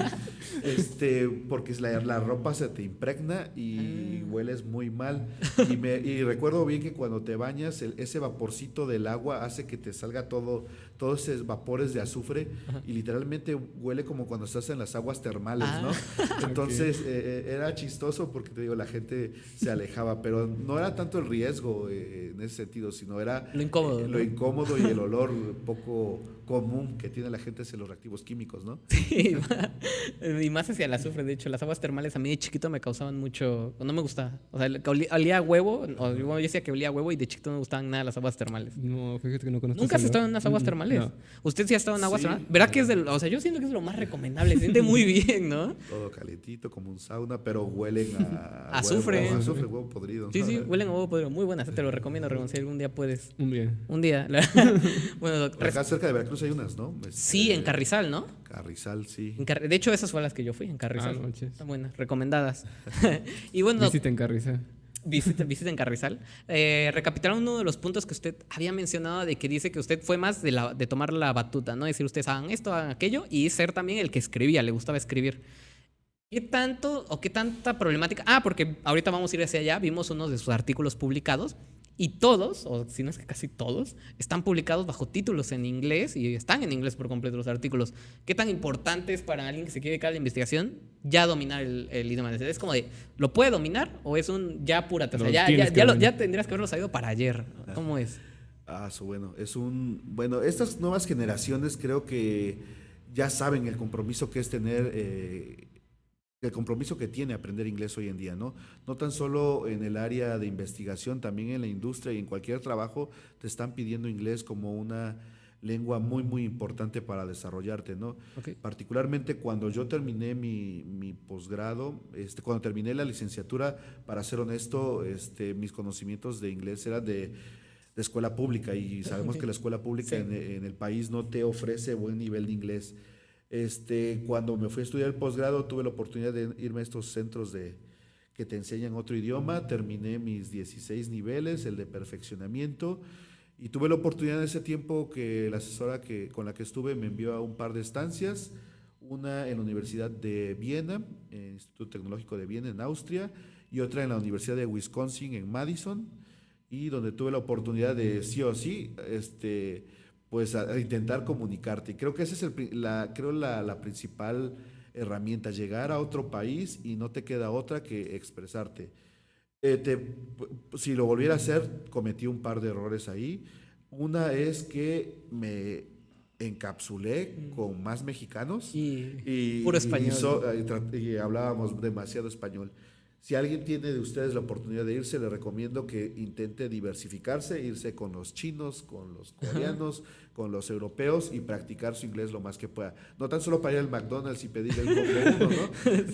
porque la ropa se te impregna y hueles muy mal. Y recuerdo bien que cuando te bañas, ese vaporcito del agua hace que te salga todos esos vapores de azufre y literalmente huele como cuando estás en las aguas termales, ¿no? Entonces era chistoso porque te digo, la gente se alejaba, pero no era tanto el riesgo en ese sentido, sino era lo incómodo, lo incómodo y el olor poco común que tiene la gente hacia los reactivos químicos, ¿no? Sí, y más hacia el azufre. De hecho, las aguas termales a mí de chiquito me causaban mucho, no me gustaba, o sea, olía a huevo, yo decía que olía a huevo y de chiquito no me gustaban nada las aguas termales. No, fíjate que no conozco. ¿Nunca has estado en unas aguas termales? No. ¿Usted sí ha estado en aguas termales? ¿Verdad que es o sea, yo siento que es lo más recomendable, se siente muy bien, ¿no? Todo calentito como un sauna, pero huelen a azufre. Huevo podrido. Sí, huelen a huevo podrido, muy buenas, te lo recomiendo, Ramón, si algún día puedes. Un día. Bueno, acá cerca de Veracruz hay unas, ¿no? Sí, en Carrizal, ¿no? Carrizal, sí. De hecho, esas fueron las que yo fui, en Carrizal. Están buenas, recomendadas. Y bueno, visita en Carrizal. Visita en Carrizal. Recapitulando uno de los puntos que usted había mencionado, de que dice que usted fue más de tomar la batuta, ¿no? Decir, ustedes hagan esto, hagan aquello, y ser también el que escribía, le gustaba escribir. ¿Qué tanto o qué tanta problemática? Porque ahorita vamos a ir hacia allá, vimos unos de sus artículos publicados, y todos, o si no es que casi todos, están publicados bajo títulos en inglés y están en inglés por completo los artículos. ¿Qué tan importante es para alguien que se quiere dedicar a la investigación ya dominar el idioma? ¿Es como de, ¿lo puede dominar o es un ya apúrate? O sea, ya tendrías que haberlo sabido para ayer. ¿Cómo es? Bueno, estas nuevas generaciones creo que ya saben el compromiso que es tener... el compromiso que tiene aprender inglés hoy en día, ¿no? No tan solo en el área de investigación, también en la industria y en cualquier trabajo te están pidiendo inglés como una lengua muy, muy importante para desarrollarte, ¿no? Ok. Particularmente cuando yo terminé mi posgrado, cuando terminé la licenciatura, para ser honesto, mis conocimientos de inglés eran de escuela pública y sabemos Ok. que la escuela pública Sí. en el país no te ofrece buen nivel de inglés. Cuando me fui a estudiar el posgrado, tuve la oportunidad de irme a estos centros que te enseñan otro idioma, terminé mis 16 niveles, el de perfeccionamiento, y tuve la oportunidad en ese tiempo que la asesora con la que estuve me envió a un par de estancias, una en la Universidad de Viena, el Instituto Tecnológico de Viena en Austria, y otra en la Universidad de Wisconsin en Madison, y donde tuve la oportunidad de sí o sí, pues a intentar comunicarte. Y creo que esa es la principal herramienta, llegar a otro país y no te queda otra que expresarte. Si lo volviera a hacer, cometí un par de errores ahí. Una es que me encapsulé con más mexicanos Y y, puro y español, ¿no? y hablábamos demasiado español. Si alguien tiene de ustedes la oportunidad de irse, le recomiendo que intente diversificarse, irse con los chinos, con los coreanos, con los europeos y practicar su inglés lo más que pueda. No tan solo para ir al McDonald's y pedir el combo 1,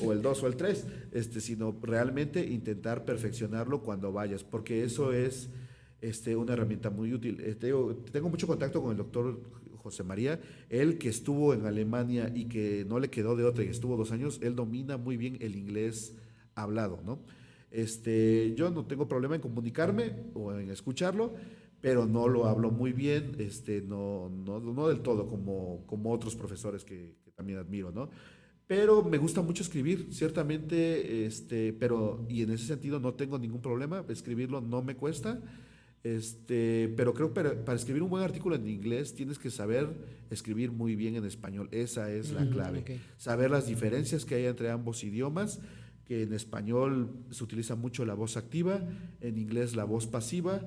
¿no? O el 2 o el 3, sino realmente intentar perfeccionarlo cuando vayas, porque eso es una herramienta muy útil. Tengo mucho contacto con el doctor José María, él que estuvo en Alemania y que no le quedó de otra y estuvo 2 años, él domina muy bien el inglés hablado, ¿no? Yo no tengo problema en comunicarme o en escucharlo, pero no lo hablo muy bien, no del todo como otros profesores que también admiro, ¿no? Pero me gusta mucho escribir, ciertamente, y en ese sentido no tengo ningún problema, escribirlo no me cuesta, pero creo que para escribir un buen artículo en inglés tienes que saber escribir muy bien en español, esa es la clave, Ok. saber las diferencias que hay entre ambos idiomas, que en español se utiliza mucho la voz activa, en inglés la voz pasiva.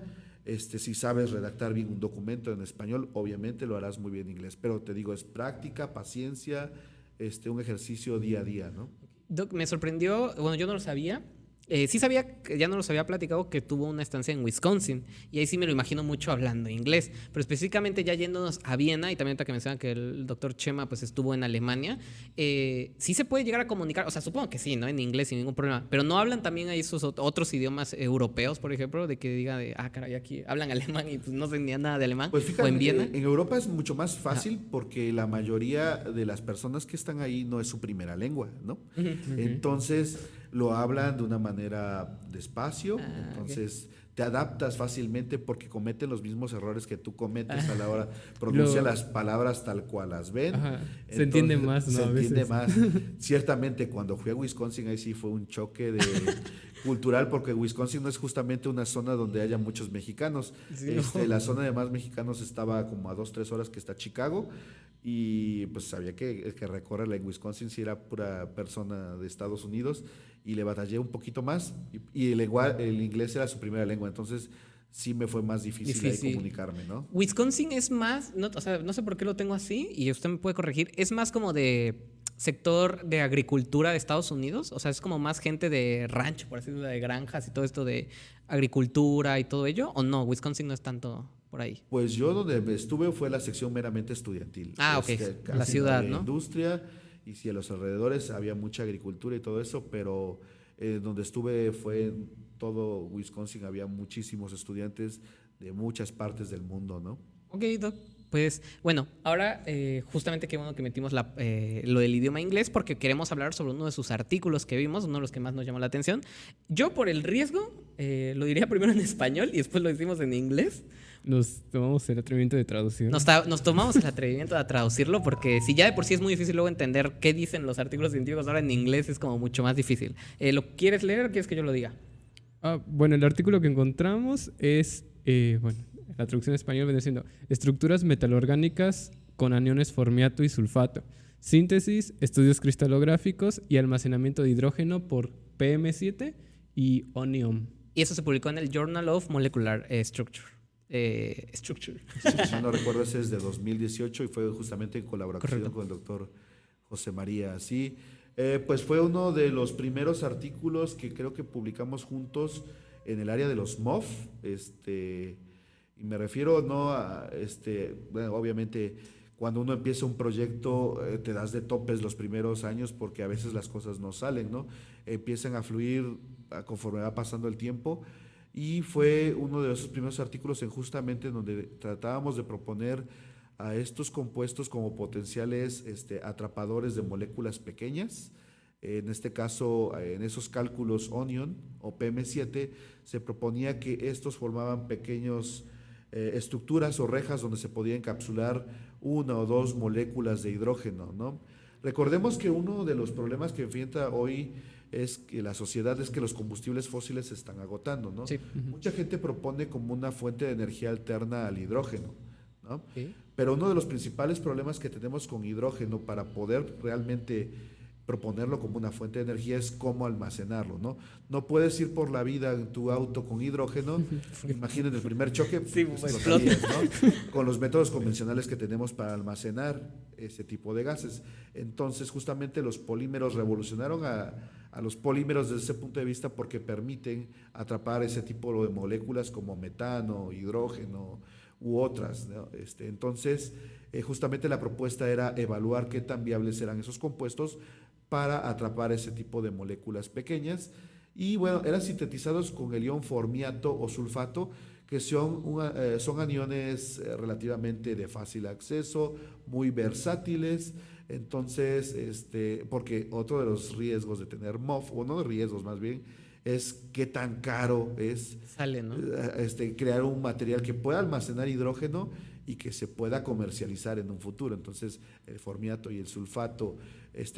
Si sabes redactar bien un documento en español, obviamente lo harás muy bien en inglés, pero te digo, es práctica, paciencia, un ejercicio día a día, ¿no? Doc, me sorprendió, bueno, yo no lo sabía. Sí sabía, que ya no los había platicado, que tuvo una estancia en Wisconsin. Y ahí sí me lo imagino mucho hablando inglés. Pero específicamente ya yéndonos a Viena, y también ahorita que mencionan que el doctor Chema pues estuvo en Alemania, sí se puede llegar a comunicar, o sea, supongo que sí, ¿no? En inglés sin ningún problema. Pero no hablan también ahí esos otros idiomas europeos, por ejemplo, de que diga caray, aquí hablan alemán y pues no sé ni nada de alemán. Pues O fíjate, en Viena. en Europa es mucho más Ajá. fácil porque la mayoría de las personas que están ahí no es su primera lengua, ¿no? Ok. Entonces lo hablan de una manera despacio, Ah, ok. entonces te adaptas fácilmente porque cometen los mismos errores que tú cometes a la hora, Lo- pronuncian las palabras tal cual las ven, Ajá. Se entiende más, ¿no? se A entiende veces. más. Ciertamente cuando fui a Wisconsin ahí sí fue un choque cultural porque Wisconsin no es justamente una zona donde haya muchos mexicanos. Sí, no. La zona de más mexicanos estaba como a 2, 3 horas que está Chicago y pues sabía que el que recorre en Wisconsin sí era pura persona de Estados Unidos y le batallé un poquito más y el inglés era su primera lengua, entonces sí me fue más difícil ahí Difícil. comunicarme, ¿no? Wisconsin es más, no, o sea, no sé por qué lo tengo así y usted me puede corregir, es más como de sector de agricultura de Estados Unidos, o sea, es como más gente de rancho, por así decirlo, de granjas y todo esto de agricultura y todo ello, o no, Wisconsin no es tanto por ahí. Pues yo donde estuve fue la sección meramente estudiantil. Ah, ok, la Casi no ciudad, había ¿no? industria y sí, a los alrededores había mucha agricultura y todo eso, pero donde estuve fue en todo Wisconsin, había muchísimos estudiantes de muchas partes del mundo, ¿no? Ok, Doc. Pues bueno, ahora justamente qué bueno que metimos lo del idioma inglés porque queremos hablar sobre uno de sus artículos que vimos, uno de los que más nos llamó la atención. Yo por el riesgo lo diría primero en español y después lo decimos en inglés. Nos tomamos el atrevimiento de traducir. Nos tomamos el atrevimiento de traducirlo porque si ya de por sí es muy difícil luego entender qué dicen los artículos científicos, ahora en inglés es como mucho más difícil. ¿Lo quieres leer o quieres que yo lo diga? Bueno, el artículo que encontramos es, bueno, la traducción en español viene siendo estructuras metalorgánicas con aniones formiato y sulfato, síntesis, estudios cristalográficos y almacenamiento de hidrógeno por PM7 y Onium. Y eso se publicó en el Journal of Molecular Structure. Structure. Si no recuerdo, ese es de 2018 y fue justamente en colaboración Correcto. con el doctor José María. Sí, pues fue uno de los primeros artículos que creo que publicamos juntos en el área de los MOF. Y me refiero no a, bueno, obviamente cuando uno empieza un proyecto te das de topes los primeros años porque a veces las cosas no salen, ¿no? Empiezan a fluir conforme va pasando el tiempo y fue uno de esos primeros artículos en justamente donde tratábamos de proponer a estos compuestos como potenciales atrapadores de moléculas pequeñas. En este caso, en esos cálculos Onion o PM7, se proponía que estos formaban pequeños estructuras o rejas donde se podía encapsular una o dos moléculas de hidrógeno, ¿no? Recordemos que uno de los problemas que enfrenta hoy es que la sociedad es que los combustibles fósiles se están agotando, ¿no? Sí. Mucha gente propone como una fuente de energía alterna al hidrógeno, ¿no? Sí. Pero uno de los principales problemas que tenemos con hidrógeno para poder realmente proponerlo como una fuente de energía es cómo almacenarlo, ¿no? No puedes ir por la vida en tu auto con hidrógeno, imaginen el primer choque, Sí, explotarías, ¿no? Con los métodos convencionales que tenemos para almacenar ese tipo de gases. Entonces, justamente los polímeros revolucionaron a los polímeros desde ese punto de vista porque permiten atrapar ese tipo de moléculas como metano, hidrógeno u otras, ¿no? Entonces, justamente la propuesta era evaluar qué tan viables eran esos compuestos para atrapar ese tipo de moléculas pequeñas y bueno, eran sintetizados con el ion formiato o sulfato, que son aniones relativamente de fácil acceso, muy versátiles. Entonces, porque otro de los riesgos de tener MOF, o no de riesgos más bien, es qué tan caro es Sale, ¿no? crear un material que pueda almacenar hidrógeno y que se pueda comercializar en un futuro. Entonces, el formiato y el sulfato,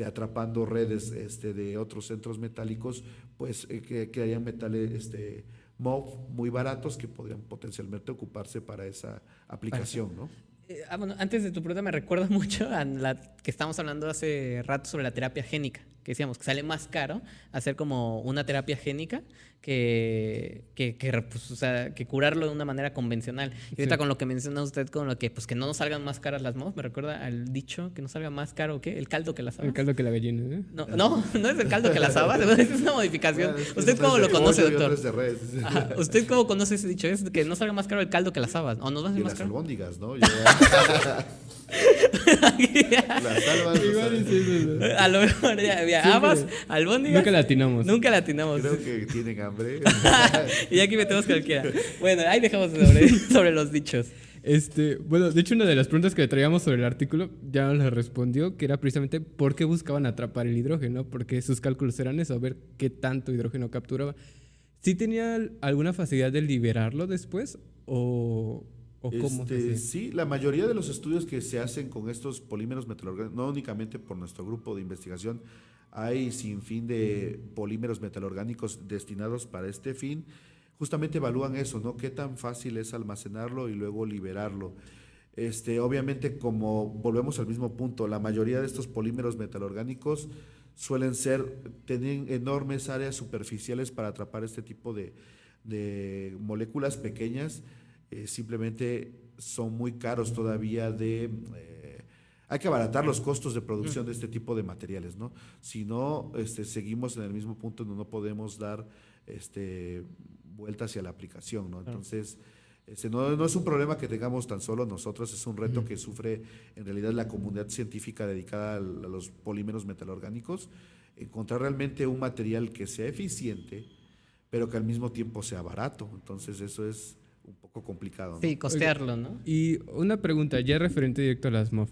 atrapando redes de otros centros metálicos, pues que hayan metales MOF muy baratos que podrían potencialmente ocuparse para esa aplicación, ¿no? Bueno, antes de tu pregunta me recuerda mucho a la que estábamos hablando hace rato sobre la terapia génica, que decíamos que sale más caro hacer como una terapia génica pues, o sea, que curarlo de una manera convencional. Y ahorita Sí. con lo que menciona usted, con lo que pues que no nos salgan más caras las MOF, me recuerda al dicho que no salga más caro que el caldo que las habas. El caldo que la gallina, ¿eh? No es el caldo que las habas, es una modificación. Bueno, es que ¿Usted uno cómo es lo de conoce, pollo y doctor? otro es de res. Ajá. ¿Usted cómo conoce ese dicho? Es que no salga más caro el caldo que las habas. ¿O nos va a Y salir más las caro? albóndigas, ¿no? Las albas, Igual es eso, ¿no? A lo mejor ya había Siempre. habas, albóndigas. Nunca la atinamos. Nunca la atinamos. creo que tienen hambre. Y aquí metemos cualquiera. Bueno, ahí dejamos sobre los dichos. Bueno, de hecho, una de las preguntas que le traíamos sobre el artículo ya nos la respondió, que era precisamente por qué buscaban atrapar el hidrógeno, porque sus cálculos eran eso, ver qué tanto hidrógeno capturaba. ¿Sí tenía alguna facilidad de liberarlo después o cómo se hacía? Sí, la mayoría de los estudios que se hacen con estos polímeros metalorgánicos, no únicamente por nuestro grupo de investigación, hay sin fin de polímeros metalorgánicos destinados para este fin, justamente evalúan eso, ¿no? Qué tan fácil es almacenarlo y luego liberarlo. Obviamente, como volvemos al mismo punto, la mayoría de estos polímeros metalorgánicos tienen enormes áreas superficiales para atrapar este tipo de moléculas pequeñas. Simplemente son muy caros todavía hay que abaratar los costos de producción de este tipo de materiales, ¿no? Si no, seguimos en el mismo punto donde no podemos dar vuelta hacia la aplicación, ¿no? Entonces, no es un problema que tengamos tan solo nosotros, es un reto que sufre en realidad la comunidad científica dedicada a los polímeros metalorgánicos, encontrar realmente un material que sea eficiente, pero que al mismo tiempo sea barato. Entonces, eso es un poco complicado, ¿no? Sí, costearlo, ¿no? Y una pregunta, ya referente directo a las MOF,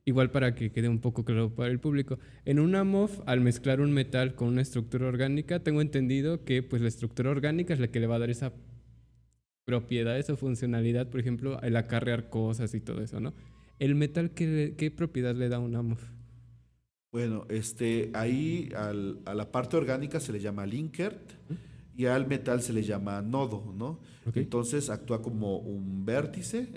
igual para que quede un poco claro para el público. En una MOF, al mezclar un metal con una estructura orgánica, tengo entendido que pues la estructura orgánica es la que le va a dar esa propiedad, esa funcionalidad, por ejemplo, el acarrear cosas y todo eso, ¿no? ¿El metal qué propiedad le da a una MOF? Bueno, ahí a la parte orgánica se le llama linkert y al metal se le llama nodo, ¿no? Ok. Entonces actúa como un vértice,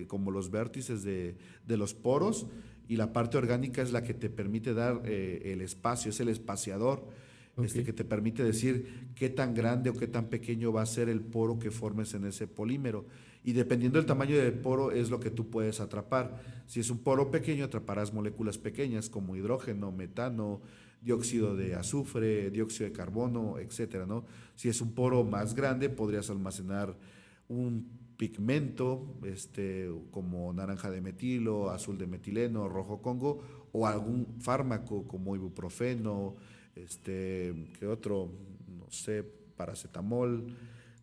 como los vértices de los poros, y la parte orgánica es la que te permite dar el espacio, es el espaciador, Ok. que te permite decir qué tan grande o qué tan pequeño va a ser el poro que formes en ese polímero. Y dependiendo del tamaño del poro es lo que tú puedes atrapar. Si es un poro pequeño, atraparás moléculas pequeñas como hidrógeno, metano, dióxido de azufre, dióxido de carbono, etcétera, ¿no? Si es un poro más grande, podrías almacenar un pigmento, como naranja de metilo, azul de metileno, rojo congo, o algún fármaco como ibuprofeno, ¿qué otro? No sé, paracetamol,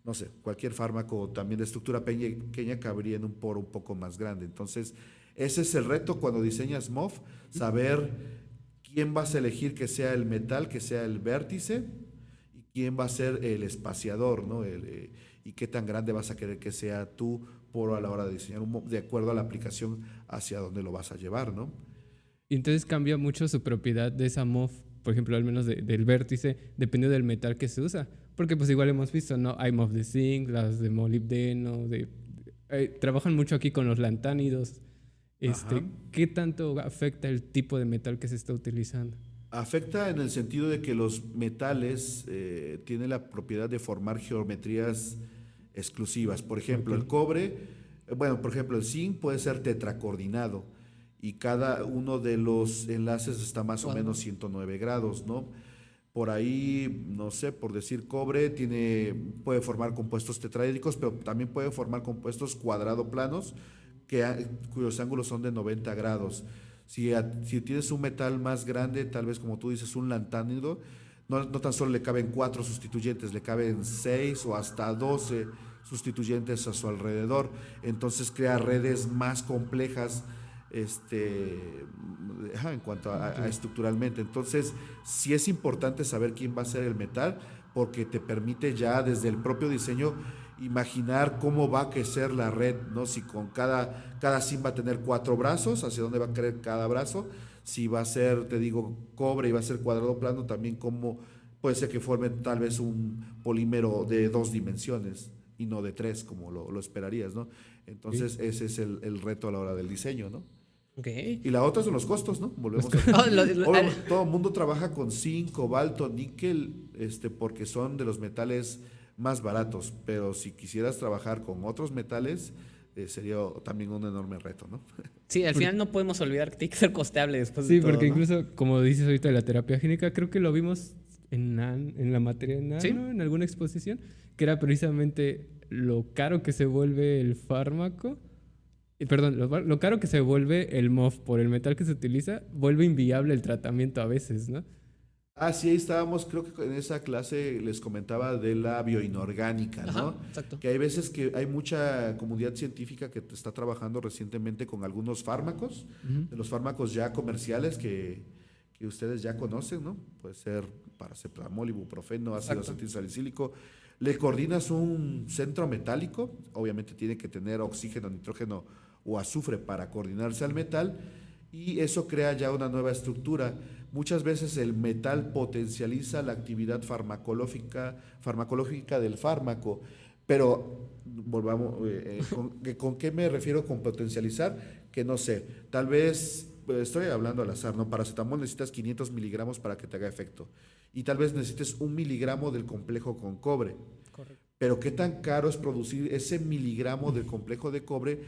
no sé, cualquier fármaco también de estructura pequeña cabría en un poro un poco más grande. Entonces, ese es el reto cuando diseñas MOF, saber quién vas a elegir que sea el metal, que sea el vértice, y quién va a ser el espaciador, ¿no? Y qué tan grande vas a querer que sea tu poro a la hora de diseñar, de acuerdo a la aplicación hacia dónde lo vas a llevar, ¿no? Y entonces cambia mucho su propiedad de esa MOF, por ejemplo, al menos del vértice, dependiendo del metal que se usa. Porque pues igual hemos visto, ¿no? Hay MOF de zinc, las de molibdeno, trabajan mucho aquí con los lantánidos. Ajá. ¿Qué tanto afecta el tipo de metal que se está utilizando? Afecta en el sentido de que los metales tienen la propiedad de formar geometrías exclusivas. Por ejemplo, Ok. el cobre, bueno, por ejemplo, el zinc puede ser tetracoordinado y cada uno de los enlaces está más o menos 109 grados, ¿no? Por ahí, no sé, por decir cobre, puede formar compuestos tetraédricos, pero también puede formar compuestos cuadrado planos cuyos ángulos son de 90 grados. Si tienes un metal más grande, tal vez como tú dices, un lantánido, no tan solo le caben 4 sustituyentes, le caben 6 o hasta 12 sustituyentes a su alrededor. Entonces crea redes más complejas en cuanto a Ok. estructuralmente. Entonces, sí es importante saber quién va a ser el metal, porque te permite ya desde el propio diseño imaginar cómo va a crecer la red, ¿no? Si con cada sim va a tener 4 brazos, hacia dónde va a crecer cada brazo, si va a ser, te digo, cobre y va a ser cuadrado plano, también cómo puede ser que formen tal vez un polímero de 2 dimensiones y no de 3, como lo esperarías, ¿no? Ok. Entonces, ese es el reto a la hora del diseño, ¿no? Ok. Y la otra son los costos, ¿no? Los Volvemos co- al punto. Oh, Todo el mundo trabaja con zinc, cobalto, níquel, porque son de los metales más baratos, pero si quisieras trabajar con otros metales, sería también un enorme reto, ¿no? sí, al por- final no podemos olvidar que tiene que ser costeable después de sí, todo, porque ¿no? incluso, como dices ahorita de la terapia génica, creo que lo vimos en la materia de nano, Sí. en alguna exposición, que era precisamente lo caro que se vuelve el fármaco. Perdón, lo caro que se vuelve el MOF por el metal que se utiliza, vuelve inviable el tratamiento a veces, ¿no? Ah, sí, ahí estábamos, creo que en esa clase les comentaba de la bioinorgánica, Ajá, ¿no? exacto. Que hay veces que hay mucha comunidad científica que está trabajando recientemente con algunos fármacos, Ujú. de los fármacos ya comerciales que ustedes ya conocen, ¿no? Puede ser paracetamol, ibuprofeno, ácido Exacto. acetilsalicílico. Le coordinas un centro metálico, obviamente tiene que tener oxígeno, nitrógeno o azufre para coordinarse al metal, y eso crea ya una nueva estructura. Muchas veces el metal potencializa la actividad farmacológica del fármaco, pero volvamos, ¿con qué me refiero con potencializar? Que no sé, tal vez, estoy hablando al azar, ¿no? Paracetamol necesitas 500 miligramos para que te haga efecto, y tal vez necesites 1 miligramo del complejo con cobre. Correcto. Pero qué tan caro es producir ese miligramo del complejo de cobre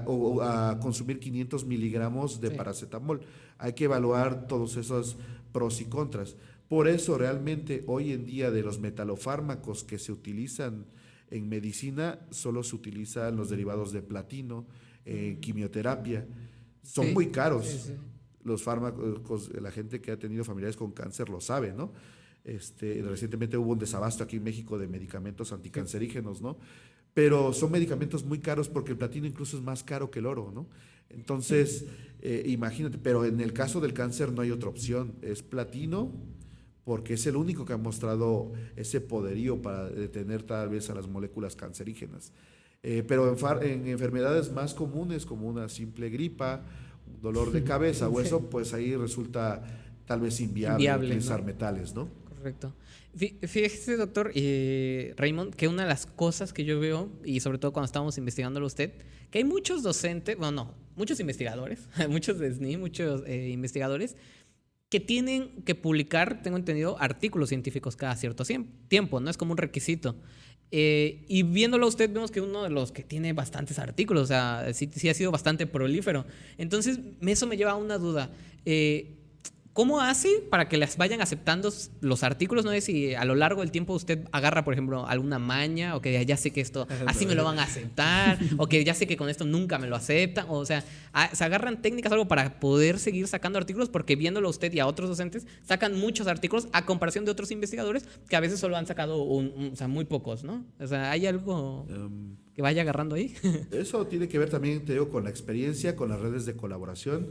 o a consumir 500 miligramos de Sí. paracetamol. Hay que evaluar todos esos pros y contras. Por eso realmente hoy en día de los metalofármacos que se utilizan en medicina, solo se utilizan los derivados de platino, quimioterapia. Son Sí, muy sí, caros. sí. Los fármacos, la gente que ha tenido familiares con cáncer lo sabe, ¿no? Recientemente hubo un desabasto aquí en México de medicamentos Sí. anticancerígenos, ¿no? Pero son medicamentos muy caros porque el platino incluso es más caro que el oro, ¿no? Entonces, imagínate, pero en el caso del cáncer no hay otra opción, es platino porque es el único que ha mostrado ese poderío para detener tal vez a las moléculas cancerígenas. Pero en enfermedades más comunes como una simple gripa, un dolor de cabeza o Sí. eso, pues ahí resulta tal vez inviable Inviable, utilizar ¿no? metales, ¿no? Correcto. Fíjese, doctor Raymond, que una de las cosas que yo veo, y sobre todo cuando estábamos investigándolo usted, que hay muchos docentes, bueno, no, muchos investigadores, muchos de SNI, muchos investigadores, que tienen que publicar, tengo entendido, artículos científicos cada cierto tiempo, ¿no? Es como un requisito. Y viéndolo usted, vemos que uno de los que tiene bastantes artículos, o sea, sí, sí ha sido bastante prolífero. Entonces, eso me lleva a una duda. ¿Cómo hace para que las vayan aceptando los artículos? No sé si a lo largo del tiempo usted agarra, por ejemplo, alguna maña, o que ya sé que esto así me lo van a aceptar, o que ya sé que con esto nunca me lo aceptan. O sea, se agarran técnicas o algo para poder seguir sacando artículos, porque viéndolo a usted y a otros docentes, sacan muchos artículos a comparación de otros investigadores que a veces solo han sacado o sea, muy pocos, ¿no? O sea, ¿hay algo que vaya agarrando ahí? Eso tiene que ver también, te digo, con la experiencia, con las redes de colaboración.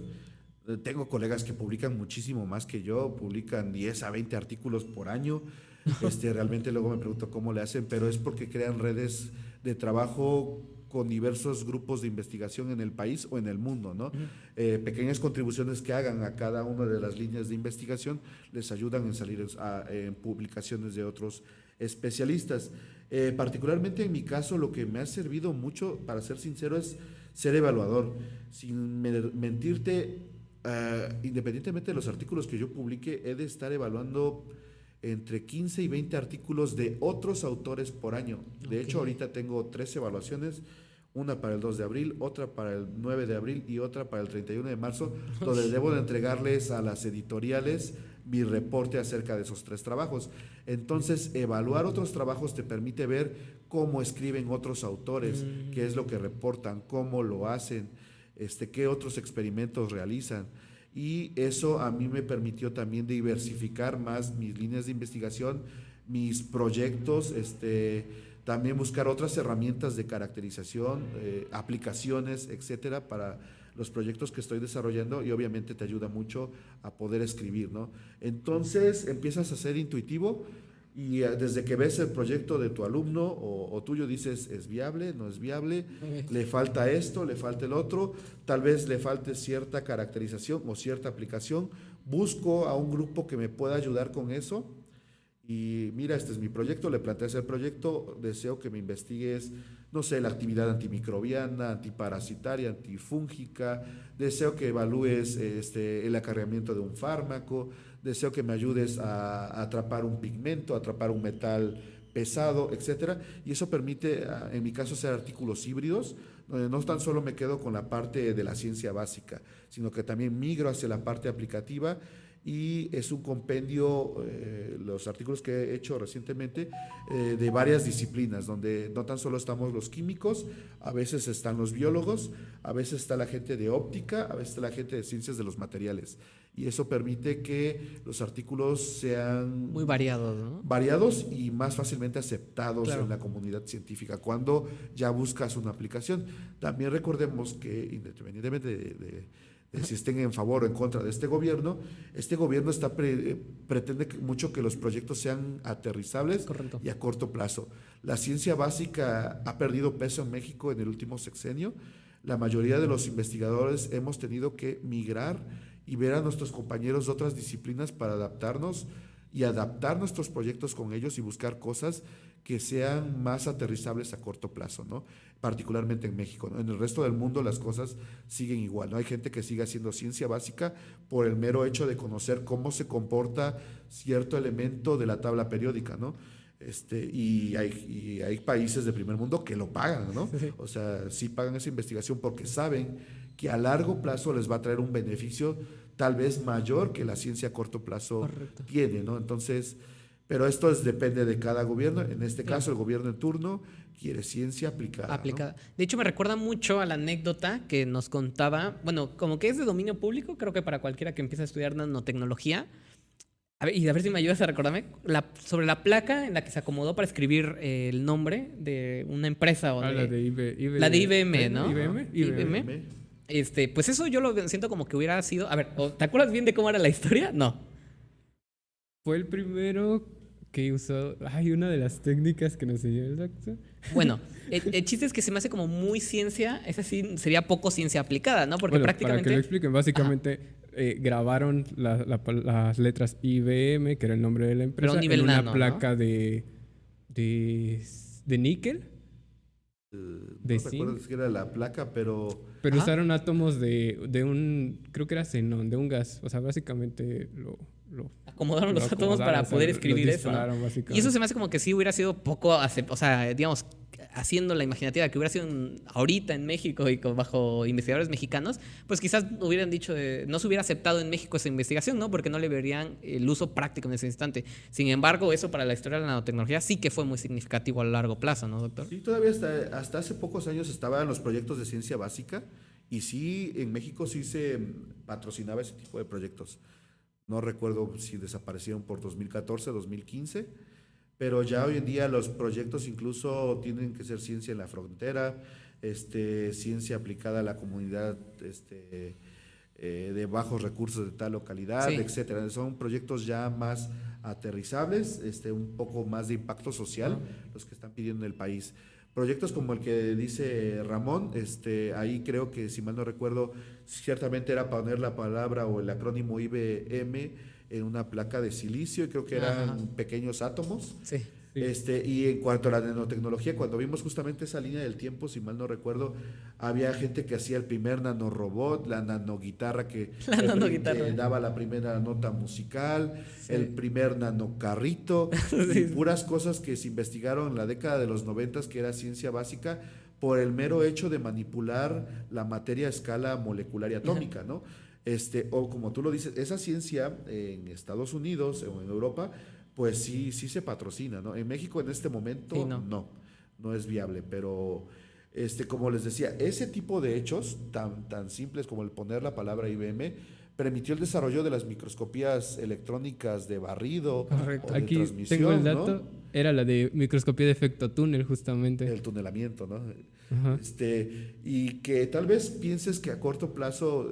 Tengo colegas que publican muchísimo más que yo, publican 10 a 20 artículos por año. Realmente luego me pregunto cómo le hacen, pero es porque crean redes de trabajo con diversos grupos de investigación en el país o en el mundo, ¿no? Pequeñas contribuciones que hagan a cada una de las líneas de investigación les ayudan en salir en publicaciones de otros especialistas. Particularmente en mi caso, lo que me ha servido mucho, para ser sincero, es ser evaluador. Sin mentirte, independientemente de los artículos que yo publique, he de estar evaluando entre 15 y 20 artículos de otros autores por año. De hecho, ahorita tengo 3 evaluaciones, una para el 2 de abril, otra para el 9 de abril y otra para el 31 de marzo, donde debo de entregarles a las editoriales mi reporte acerca de esos 3 trabajos. Entonces, evaluar otros trabajos te permite ver cómo escriben otros autores, qué es lo que reportan, cómo lo hacen, qué otros experimentos realizan. Y eso a mí me permitió también diversificar más mis líneas de investigación, mis proyectos, también buscar otras herramientas de caracterización, aplicaciones, etcétera, para los proyectos que estoy desarrollando, y obviamente te ayuda mucho a poder escribir, ¿no? Entonces empiezas a ser intuitivo, y desde que ves el proyecto de tu alumno o tuyo dices, ¿es viable? ¿No es viable? ¿Le falta esto? ¿Le falta el otro? Tal vez le falte cierta caracterización o cierta aplicación. Busco a un grupo que me pueda ayudar con eso. Y mira, este es mi proyecto, le planteas el proyecto, deseo que me investigues, no sé, la actividad antimicrobiana, antiparasitaria, antifúngica, deseo que evalúes el acarreamiento de un fármaco, deseo que me ayudes a atrapar un pigmento, a atrapar un metal pesado, etcétera. Y eso permite, en mi caso, hacer artículos híbridos, donde no tan solo me quedo con la parte de la ciencia básica, sino que también migro hacia la parte aplicativa. Y es un compendio, los artículos que he hecho recientemente, de varias disciplinas, donde no tan solo estamos los químicos, a veces están los biólogos, a veces está la gente de óptica, a veces está la gente de ciencias de los materiales. Y eso permite que los artículos sean muy variados, ¿no? Variados y más fácilmente aceptados, claro, en la comunidad científica cuando ya buscas una aplicación. También recordemos que, independientemente de si estén en favor o en contra de este gobierno pretende mucho que los proyectos sean aterrizables. Correcto. Y a corto plazo. La ciencia básica ha perdido peso en México en el último sexenio. La mayoría de los investigadores hemos tenido que migrar y ver a nuestros compañeros de otras disciplinas para adaptarnos y adaptar nuestros proyectos con ellos y buscar cosas que sean más aterrizables a corto plazo, ¿no? Particularmente en México, ¿no? En el resto del mundo las cosas siguen igual, ¿no? Hay gente que sigue haciendo ciencia básica por el mero hecho de conocer cómo se comporta cierto elemento de la tabla periódica, ¿no? Y hay países de primer mundo que lo pagan, ¿no? Sí. O sea, sí pagan esa investigación porque saben que a largo plazo les va a traer un beneficio tal vez mayor que la ciencia a corto plazo. Correcto. Tiene, ¿no? Entonces, pero esto depende de cada gobierno. En este caso, el gobierno en turno quiere ciencia aplicada. Aplicada. ¿No? De hecho, me recuerda mucho a la anécdota que nos contaba, bueno, como que es de dominio público, creo que para cualquiera que empiece a estudiar nanotecnología. A ver si me ayudas a recordarme, sobre la placa en la que se acomodó para escribir el nombre de una empresa. O la de la de IBM, ¿no? IBM. Pues eso yo lo siento como que hubiera sido... A ver, ¿te acuerdas bien de cómo era la historia? No. Fue el primero que usó... Ay, una de las técnicas que nos enseñó el doctor. Bueno, el chiste es que se me hace como muy ciencia, esa sí sería poco ciencia aplicada, ¿no? Porque prácticamente... Para que lo expliquen, básicamente grabaron las letras IBM, que era el nombre de la empresa, pero nivel en una nano, placa, ¿no? de níquel. No recuerdo si era la placa, pero usaron átomos de un, creo que era xenón, de un gas. O sea, básicamente acomodaron los átomos para poder escribir eso, ¿no? Y eso se me hace como que sí hubiera sido poco, o sea, digamos, haciendo la imaginativa que hubiera sido ahorita en México y bajo investigadores mexicanos, pues quizás hubieran dicho, no se hubiera aceptado en México esa investigación, ¿no? Porque no le verían el uso práctico en ese instante. Sin embargo, eso para la historia de la nanotecnología sí que fue muy significativo a largo plazo, ¿no, doctor? Sí, todavía hasta hace pocos años estaban los proyectos de ciencia básica y sí, en México sí se patrocinaba ese tipo de proyectos. No recuerdo si desaparecieron por 2014, 2015, pero ya hoy en día los proyectos incluso tienen que ser ciencia en la frontera, ciencia aplicada a la comunidad de bajos recursos de tal localidad, Sí. etcétera. Son proyectos ya más aterrizables, un poco más de impacto social, los que están pidiendo en el país. Proyectos como el que dice Ramón, ahí creo que, si mal no recuerdo, ciertamente era poner la palabra o el acrónimo IBM en una placa de silicio, y creo que eran Ajá. pequeños átomos. Sí. Sí. Y en cuanto a la nanotecnología, cuando vimos justamente esa línea del tiempo, si mal no recuerdo, había gente que hacía el primer nanorobot, la nanoguitarra La nanoguitarra. que daba la primera nota musical, el primer nanocarrito, y Sí. puras cosas que se investigaron en la década de los 90, que era ciencia básica, por el mero hecho de manipular la materia a escala molecular y atómica, ¿no? O como tú lo dices, esa ciencia en Estados Unidos o en Europa, pues sí, sí se patrocina, ¿no? En México en este momento Sí, no. no es viable, pero como les decía, ese tipo de hechos tan simples como el poner la palabra IBM permitió el desarrollo de las microscopías electrónicas de barrido Correcto. o de Aquí transmisión, tengo el ¿no? dato. Era la de microscopía de efecto túnel, justamente. El tunelamiento, ¿no? Ajá. Y que tal vez pienses que a corto plazo,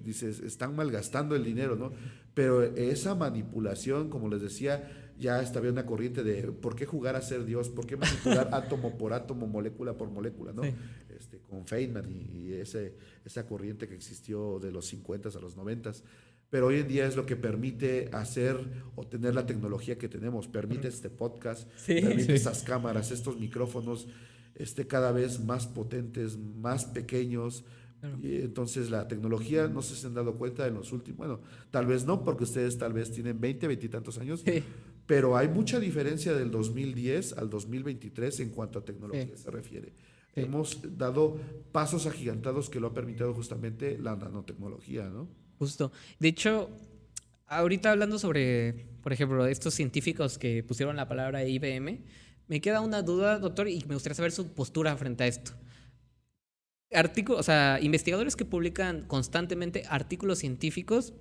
dices, están malgastando el dinero, ¿no? Pero esa manipulación, como les decía, ya había una corriente de por qué jugar a ser Dios, por qué manipular átomo por átomo, molécula por molécula, ¿no? Sí. Con Feynman y esa corriente que existió de los 50 a los 90. Pero hoy en día es lo que permite hacer o tener la tecnología que tenemos, permite este podcast, Sí. permite Sí. estas cámaras, estos micrófonos, cada vez más potentes, más pequeños. Claro. Y entonces la tecnología, no sé si se han dado cuenta en los últimos, bueno, tal vez no, porque ustedes tal vez tienen 20 y tantos años, Sí. pero hay mucha diferencia del 2010 al 2023 en cuanto a tecnología Sí. se refiere. Sí. Hemos dado pasos agigantados que lo ha permitido justamente la nanotecnología, ¿no? Justo. De hecho, ahorita hablando sobre, por ejemplo, estos científicos que pusieron la palabra IBM, me queda una duda, doctor, y me gustaría saber su postura frente a esto. O sea, investigadores que publican constantemente artículos científicos,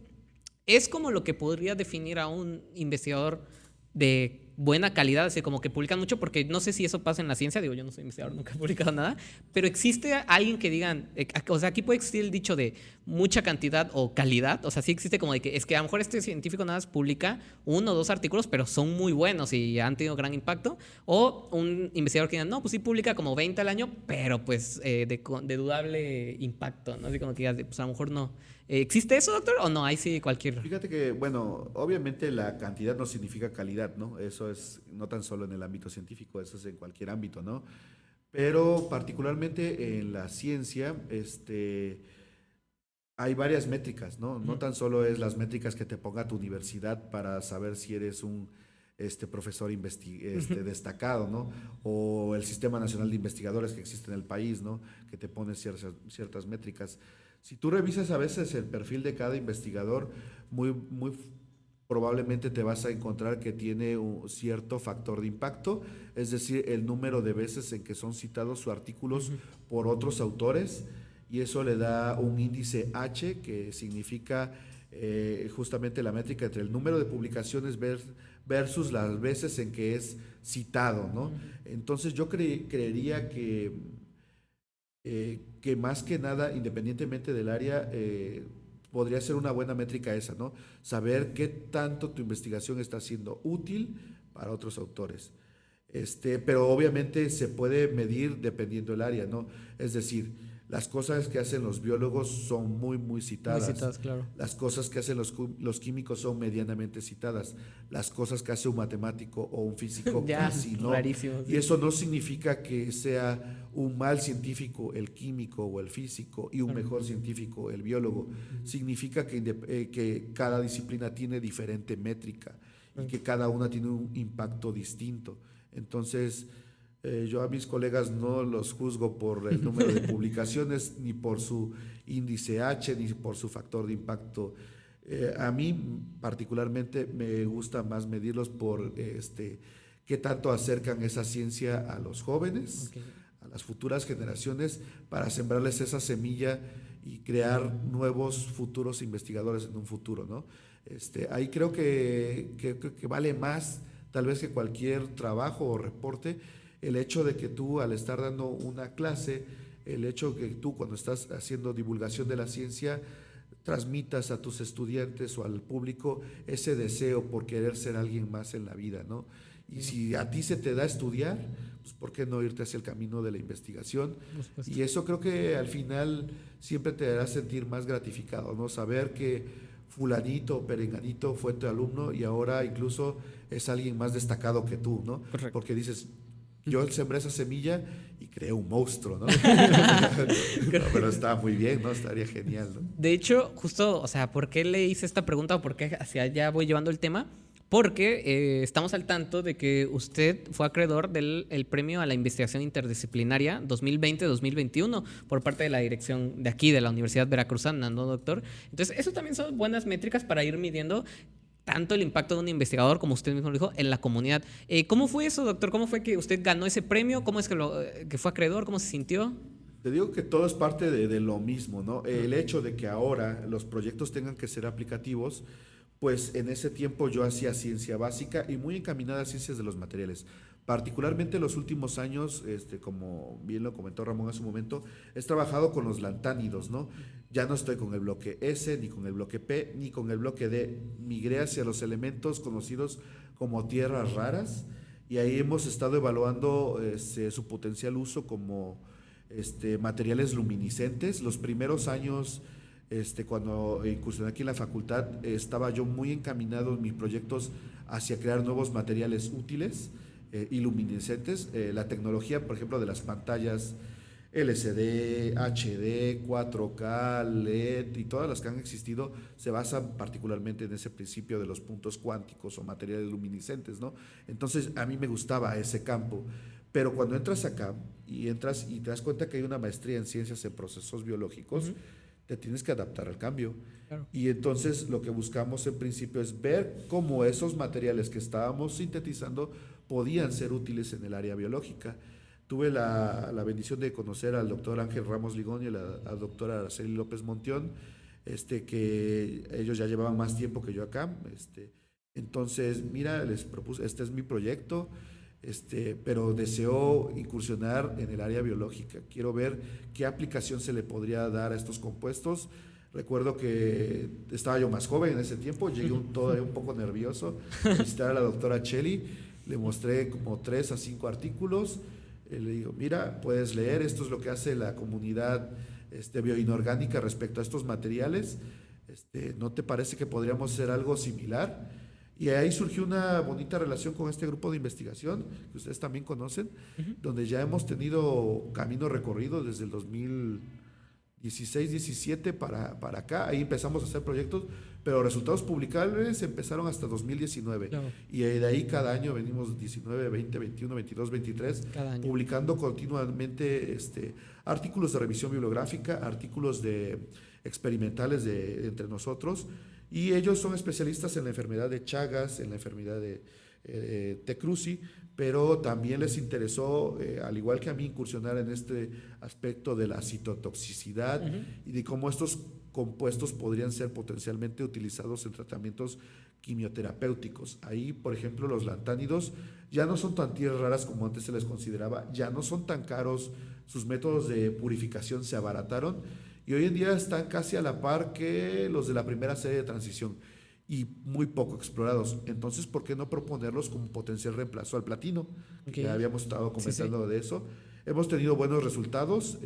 es como lo que podría definir a un investigador de buena calidad, así como que publican mucho, porque no sé si eso pasa en la ciencia, digo, yo no soy investigador, nunca he publicado nada, pero existe alguien que digan, o sea, aquí puede existir el dicho de mucha cantidad o calidad, o sea, sí existe como de que es que a lo mejor este científico nada más publica 1 o 2 artículos, pero son muy buenos y han tenido gran impacto, o un investigador que diga, no, pues sí publica como 20 al año, pero pues de dudable impacto, ¿no? Así como que digas, pues a lo mejor no. ¿Existe eso, doctor? ¿O no? Ahí sí cualquier... Fíjate que, bueno, obviamente la cantidad no significa calidad, ¿no? Eso es no tan solo en el ámbito científico, eso es en cualquier ámbito, ¿no? Pero particularmente en la ciencia, hay varias métricas, ¿no? No tan solo es las métricas que te ponga tu universidad para saber si eres un profesor destacado, ¿no? O el Sistema Nacional de Investigadores que existe en el país, ¿no? Que te pone ciertas métricas. Si tú revisas a veces el perfil de cada investigador, muy probablemente te vas a encontrar que tiene un cierto factor de impacto, es decir, el número de veces en que son citados sus artículos por otros autores, y eso le da un índice H, que significa justamente la métrica entre el número de publicaciones versus las veces en que es citado, ¿no? Entonces yo creería que más que nada, independientemente del área, podría ser una buena métrica esa, ¿no? Saber qué tanto tu investigación está siendo útil para otros autores. Pero obviamente se puede medir dependiendo del área, ¿no? Es decir, las cosas que hacen los biólogos son muy citadas. Muy citadas, claro. Las cosas que hacen los químicos son medianamente citadas. Las cosas que hace un matemático o un físico Ya, casi no. rarísimo, sí. Y eso no significa que sea un mal científico el químico o el físico y un mejor científico el biólogo. Significa que cada disciplina tiene diferente métrica y que cada una tiene un impacto distinto. Entonces, Yo a mis colegas no los juzgo por el número de publicaciones, ni por su índice H, ni por su factor de impacto. A mí particularmente me gusta más medirlos por qué tanto acercan esa ciencia a los jóvenes, Okay. a las futuras generaciones, para sembrarles esa semilla y crear nuevos futuros investigadores en un futuro, ¿no? Ahí creo que vale más, tal vez que cualquier trabajo o reporte, el hecho de que tú, al estar dando una clase, el hecho de que tú, cuando estás haciendo divulgación de la ciencia, transmitas a tus estudiantes o al público ese deseo por querer ser alguien más en la vida, ¿no? Y si a ti se te da estudiar, pues ¿por qué no irte hacia el camino de la investigación? Por supuesto. Y eso creo que al final siempre te hará sentir más gratificado, ¿no? Saber que fulanito o perenganito fue tu alumno y ahora incluso es alguien más destacado que tú, ¿no? Correcto. Porque dices, yo sembré esa semilla y creé un monstruo, ¿no? No, pero está muy bien, ¿no? Estaría genial, ¿no? De hecho, justo, o sea, ¿por qué le hice esta pregunta o por qué hacia allá voy llevando el tema? Porque estamos al tanto de que usted fue acreedor del el premio a la investigación interdisciplinaria 2020-2021 por parte de la dirección de aquí, de la Universidad Veracruzana, ¿no, doctor? Entonces, eso también son buenas métricas para ir midiendo tanto el impacto de un investigador, como usted mismo lo dijo, en la comunidad. ¿Cómo fue eso, doctor? ¿Cómo fue que usted ganó ese premio? ¿Cómo es que fue acreedor? ¿Cómo se sintió? Te digo que todo es parte de lo mismo, ¿no? El hecho de que ahora los proyectos tengan que ser aplicativos, pues en ese tiempo yo hacía ciencia básica y muy encaminada a ciencias de los materiales. Particularmente en los últimos años, como bien lo comentó Ramón hace un momento, he trabajado con los lantánidos, ¿no? Ya no estoy con el bloque S, ni con el bloque P, ni con el bloque D. Migré hacia los elementos conocidos como tierras raras y ahí hemos estado evaluando su potencial uso como materiales luminiscentes. Los primeros años, cuando incursioné aquí en la facultad, estaba yo muy encaminado en mis proyectos hacia crear nuevos materiales útiles y luminiscentes. La tecnología, por ejemplo, de las pantallas LCD, HD, 4K, LED y todas las que han existido se basan particularmente en ese principio de los puntos cuánticos o materiales luminiscentes, ¿no? Entonces a mí me gustaba ese campo, pero cuando entras acá y entras y te das cuenta que hay una maestría en ciencias en procesos biológicos, te tienes que adaptar al cambio. Claro. Y entonces lo que buscamos en principio es ver cómo esos materiales que estábamos sintetizando podían ser útiles en el área biológica. Tuve la bendición de conocer al doctor Ángel Ramos Ligón y a la doctora Araceli López Montión, que ellos ya llevaban más tiempo que yo acá. Entonces, mira, les propuse, este es mi proyecto, pero deseo incursionar en el área biológica. Quiero ver qué aplicación se le podría dar a estos compuestos. Recuerdo que estaba yo más joven en ese tiempo, llegué todavía un poco nervioso a visitar a la doctora Cheli, le mostré como 3 a 5 artículos. Le digo, mira, puedes leer, esto es lo que hace la comunidad bioinorgánica respecto a estos materiales. ¿No te parece que podríamos hacer algo similar? Y ahí surgió una bonita relación con este grupo de investigación, que ustedes también conocen, donde ya hemos tenido camino recorrido desde el 2016, 17 para acá. Ahí empezamos a hacer proyectos, pero resultados publicables empezaron hasta 2019. Claro. Y de ahí cada año venimos 19, 20, 21, 22, 23, publicando continuamente artículos de revisión bibliográfica, artículos experimentales entre nosotros. Y ellos son especialistas en la enfermedad de Chagas, en la enfermedad de Tecruzi, pero también les interesó, al igual que a mí, incursionar en este aspecto de la citotoxicidad y de cómo estos compuestos podrían ser potencialmente utilizados en tratamientos quimioterapéuticos. Ahí, por ejemplo, los lantánidos ya no son tan tierras raras como antes se les consideraba, ya no son tan caros, sus métodos de purificación se abarataron y hoy en día están casi a la par que los de la primera serie de transición y muy poco explorados. Entonces, ¿por qué no proponerlos como potencial reemplazo al platino? Okay. Ya habíamos estado comentando de eso. Hemos tenido buenos resultados.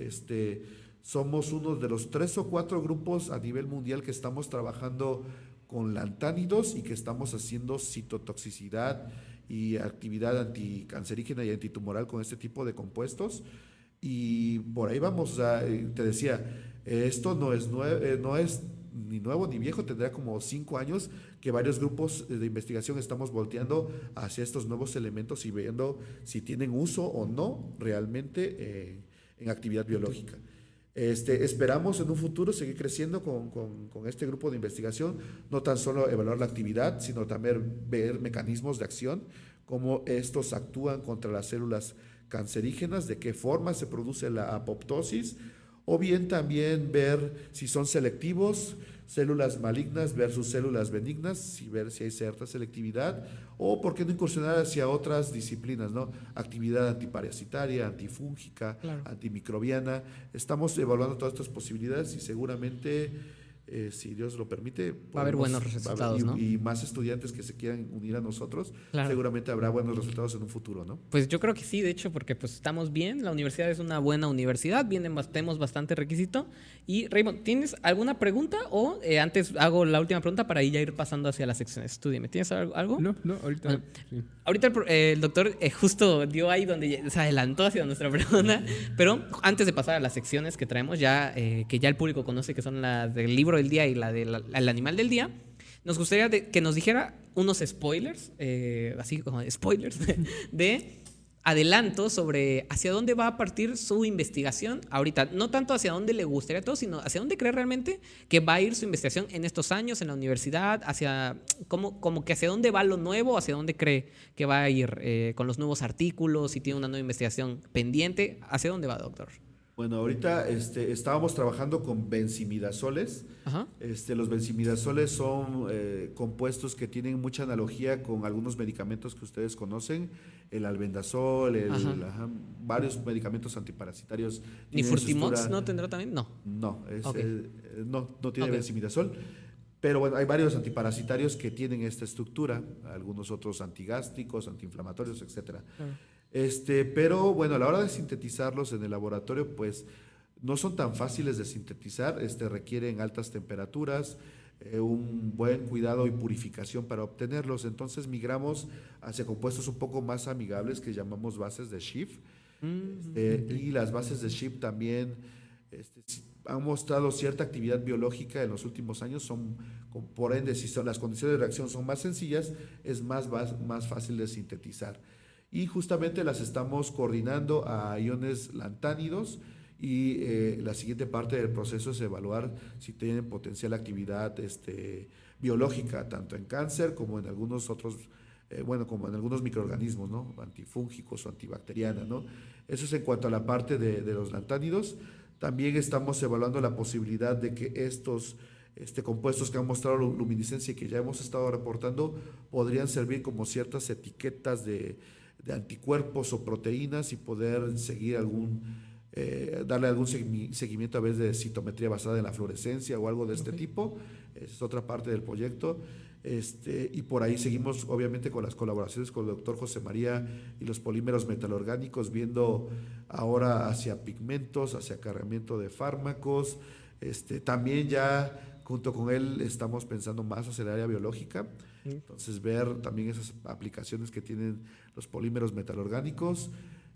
Somos uno de los 3 o 4 grupos a nivel mundial que estamos trabajando con lantánidos y que estamos haciendo citotoxicidad y actividad anticancerígena y antitumoral con este tipo de compuestos. Y por ahí vamos, te decía, esto no es ni nuevo ni viejo, tendrá como 5 años que varios grupos de investigación estamos volteando hacia estos nuevos elementos y viendo si tienen uso o no realmente en actividad biológica. Esperamos en un futuro seguir creciendo con este grupo de investigación, no tan solo evaluar la actividad, sino también ver mecanismos de acción, cómo estos actúan contra las células cancerígenas, de qué forma se produce la apoptosis, o bien también ver si son selectivos, células malignas versus células benignas, y ver si hay cierta selectividad, o por qué no incursionar hacia otras disciplinas, ¿no? Actividad antiparasitaria, antifúngica, Claro. antimicrobiana. Estamos evaluando todas estas posibilidades y seguramente, si Dios lo permite, Va a haber buenos va a haber- resultados, ¿no? y más estudiantes que se quieran unir a nosotros, Claro. seguramente habrá buenos resultados en un futuro, ¿no? Pues yo creo que sí, de hecho, porque pues estamos bien, la universidad es una buena universidad, tenemos bastante requisito. Y Raymond, ¿tienes alguna pregunta o antes hago la última pregunta para ya ir pasando hacia las secciones? Tú dime, ¿tienes algo? No, ahorita. Bueno. Sí. Ahorita el doctor justo dio ahí donde se adelantó hacia nuestra pregunta, pero antes de pasar a las secciones que traemos, ya que ya el público conoce, que son las del libro del día y la del animal del día, nos gustaría que nos dijera unos spoilers, así como spoilers, de adelanto sobre hacia dónde va a partir su investigación ahorita. No tanto hacia dónde le gustaría todo, sino hacia dónde cree realmente que va a ir su investigación en estos años, en la universidad, hacia como que hacia dónde va lo nuevo, hacia dónde cree que va a ir con los nuevos artículos, si tiene una nueva investigación pendiente. ¿Hacia dónde va, doctor? Bueno, ahorita estábamos trabajando con benzimidazoles. Ajá. Los benzimidazoles son compuestos que tienen mucha analogía con algunos medicamentos que ustedes conocen, el albendazol, Ajá. varios medicamentos antiparasitarios. ¿Ni tienen su Furtimox estructura- no tendrá también? No. No, Ok. no tiene Ok. benzimidazol. Pero bueno, hay varios antiparasitarios que tienen esta estructura, algunos otros antigástricos, antiinflamatorios, etcétera. Pero bueno, a la hora de sintetizarlos en el laboratorio, pues no son tan fáciles de sintetizar, requieren altas temperaturas, un buen cuidado y purificación para obtenerlos. Entonces migramos hacia compuestos un poco más amigables que llamamos bases de Schiff. Y las bases de Schiff también han mostrado cierta actividad biológica en los últimos años, por ende, si las condiciones de reacción son más sencillas, es más fácil de sintetizar. Y justamente las estamos coordinando a iones lantánidos y la siguiente parte del proceso es evaluar si tienen potencial actividad biológica, tanto en cáncer como en algunos otros, como en algunos microorganismos, ¿no? Antifúngicos o antibacterianas, ¿no? Eso es en cuanto a la parte de los lantánidos. También estamos evaluando la posibilidad de que estos compuestos que han mostrado luminiscencia y que ya hemos estado reportando podrían servir como ciertas etiquetas de anticuerpos o proteínas y poder seguir darle algún seguimiento a veces de citometría basada en la fluorescencia o algo de este tipo. Esa es otra parte del proyecto. Y por ahí seguimos obviamente con las colaboraciones con el doctor José María y los polímeros metalorgánicos, viendo ahora hacia pigmentos, hacia acarreamiento de fármacos. También ya junto con él estamos pensando más hacia el área biológica. Entonces ver también esas aplicaciones que tienen los polímeros metalorgánicos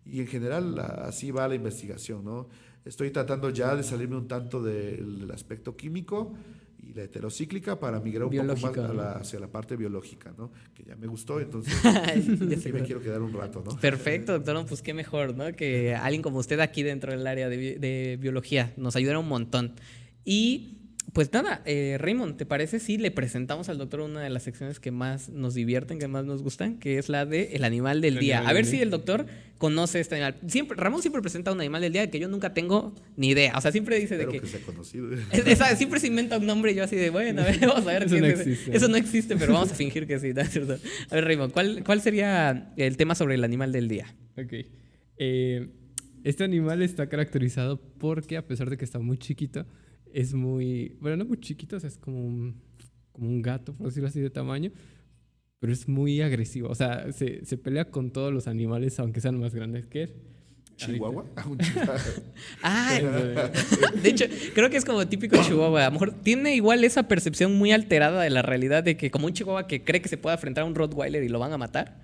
y en general así va la investigación, ¿no? Estoy tratando ya de salirme un tanto del aspecto químico y la heterocíclica para migrar un Biológica, poco más ¿no? hacia la parte biológica, ¿no? Que ya me gustó, entonces Ya sí me quiero quedar un rato, ¿no? Perfecto, doctor. No, pues qué mejor, ¿no? Que alguien como usted aquí dentro del área de biología nos ayudará un montón. Y pues nada, Raymond, ¿te parece si le presentamos al doctor una de las secciones que más nos divierten, que más nos gustan, que es la de el animal del día? A ver si el doctor conoce este animal. Ramón siempre presenta un animal del día que yo nunca tengo ni idea. O sea, siempre dice Espero de que sea conocido. siempre se inventa un nombre y yo así de, bueno, a ver, vamos a ver Eso qué no es existe. Eso no existe, pero vamos a fingir que sí, ¿no es cierto? A ver, Raymond, ¿cuál sería el tema sobre el animal del día? Ok. Este animal está caracterizado porque, a pesar de que está muy chiquito, es muy... Bueno, no muy chiquito, o sea, es como un gato, por decirlo así, de tamaño, pero es muy agresivo. O sea, se pelea con todos los animales, aunque sean más grandes que él. ¿Chihuahua? Un chihuahua. Ah, de hecho, creo que es como típico chihuahua. A lo mejor tiene igual esa percepción muy alterada de la realidad de que como un chihuahua que cree que se puede enfrentar a un rottweiler y lo van a matar.